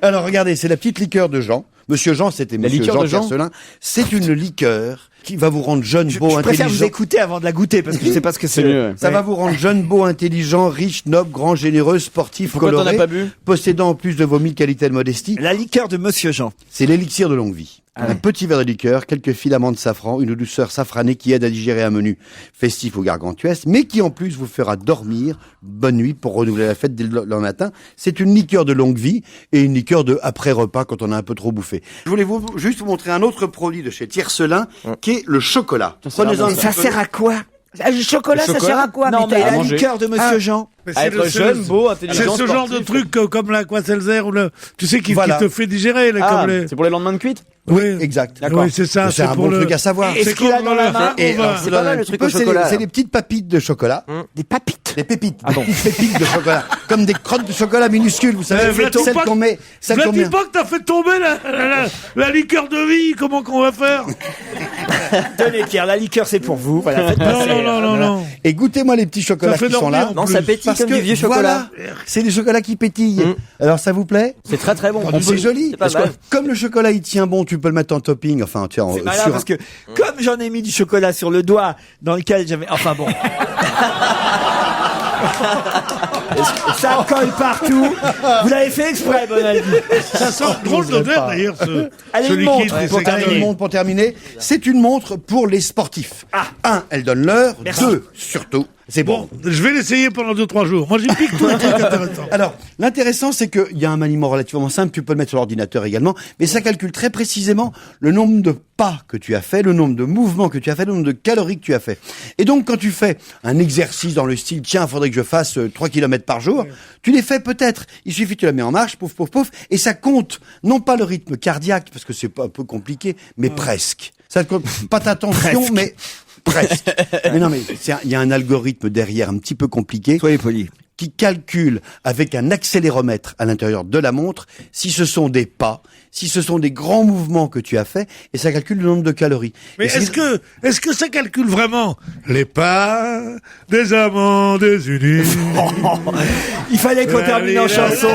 Alors, regardez, c'est la petite liqueur de Jean. Monsieur Jean, c'était La monsieur liqueur Jean de Jean Tiercelin. C'est une liqueur qui va vous rendre jeune, beau, Je préfère vous intelligent. écouter avant de la goûter parce que je sais pas ce que c'est. C'est mieux. ouais. Ça va vous rendre jeune, beau, intelligent, riche, noble, grand, généreux, sportif, Pourquoi t'en coloré, as pas bu? possédant en plus de vos 1000 qualités de modestie. La liqueur de Monsieur Jean. C'est l'élixir de longue vie. Un petit verre de liqueur, quelques filaments de safran, une douceur safranée qui aide à digérer un menu festif ou gargantuesque, mais qui en plus vous fera dormir bonne nuit pour renouveler la fête dès le lendemain matin. C'est une liqueur de longue vie et une liqueur de après-repas quand on a un peu trop bouffé. Je voulais juste vous montrer un autre produit de chez Tiercelin, qui est le chocolat. Prenez-en un Ça petit peu. sert à quoi? Le chocolat, ça sert à quoi? Non, mais t'as- la manger. liqueur de Monsieur Jean. Mais À c'est être c'est jeune, beau, intelligent, C'est ce genre de sportif. truc comme la Quacelzer ou le, tu sais, qui Voilà. te fait digérer, Ah, comme les... c'est pour les lendemains de cuite? Oui, Exact. Oui, c'est ça. C'est un pour bon le... truc à savoir. Et- C'est Est-ce qu'il a comme dans la main Et alors, C'est pas mal, le un truc petit au peu, c'est chocolat, c'est alors. des petites papites de chocolat. Des papites. Des pépites. Des pépites de chocolat. Comme des crottes de chocolat minuscules, vous savez, Vlad celles Tupac- qu'on met, celles Vlad qu'on met. Tupac, t'as fait tomber la liqueur de vie, comment qu'on va faire? Tenez Pierre, la liqueur c'est pour vous. Voilà, faites Non, passer. non. Et goûtez-moi les petits chocolats Ça fait qui sont dormir, là. en Non, plus. ça pétille Parce comme que du vieux voilà, chocolat. c'est des chocolats qui pétillent. Alors ça vous plaît? C'est très très bon. C'est joli. c'est pas Parce que mal. comme le chocolat il tient bon, tu peux le mettre en topping. Enfin, tu C'est malin parce que comme j'en ai mis du chocolat sur le doigt dans lequel j'avais... Enfin bon. Ça colle partout. Vous l'avez fait exprès, Bonaldi. Ça sent drôle d'odeur, d'ailleurs, ce Allez, une liquide. montre, c'est pour ça. terminer. Une montre pour terminer. C'est une montre pour les sportifs. Un, elle donne l'heure. Merci. Deux, surtout, c'est bon. Bon, je vais l'essayer pendant 2-3 jours. Moi, j'y pique tous les trucs intéressants. Alors, l'intéressant, c'est qu'il y a un maniement relativement simple, tu peux le mettre sur l'ordinateur également, mais ça calcule très précisément le nombre de pas que tu as fait, le nombre de mouvements que tu as fait, le nombre de calories que tu as fait. Et donc, quand tu fais un exercice dans le style, tiens, il faudrait que je fasse 3 km par jour, tu les fais peut-être. Il suffit que tu la mets en marche, pouf, pouf, pouf, et ça compte, non pas le rythme cardiaque, parce que c'est pas un peu compliqué, mais presque. Ça te compte pas ta tension, mais Presque. Mais non, mais il y a un algorithme derrière un petit peu compliqué. Soyez poli. Qui calcule avec un accéléromètre à l'intérieur de la montre si ce sont des pas, si ce sont des grands mouvements que tu as fait, et ça calcule le nombre de calories. Mais est-ce que ça calcule vraiment les pas des amants désunis? Il fallait qu'on termine en chanson.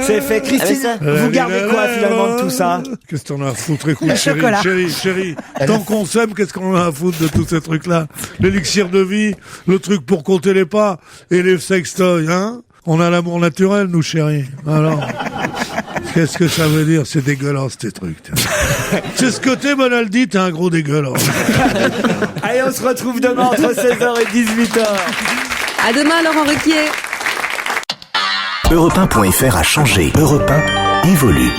C'est fait. Christine, vous gardez quoi finalement de tout ça? Qu'est-ce qu'on a à foutre? Écoute, chocolat. chérie, tant qu'on s'aime, qu'est-ce qu'on a à foutre de tous ces trucs-là? L'élixir de vie, le truc pour compter les pas, et les sextoys, hein? On a l'amour naturel, nous, chérie. Alors, qu'est-ce que ça veut dire? C'est dégueulasse, tes trucs. C'est ce que t'es, Bonaldi, t'es un gros dégueulasse. Allez, on se retrouve demain entre 16h et 18h. À demain, Laurent Ruquier. Europe1.fr a changé. Europe 1 évolue.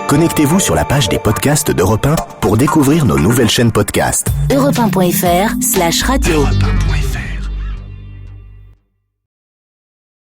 Connectez-vous sur la page des podcasts d'Europe 1 pour découvrir nos nouvelles chaînes podcast. Europe1.fr/radio.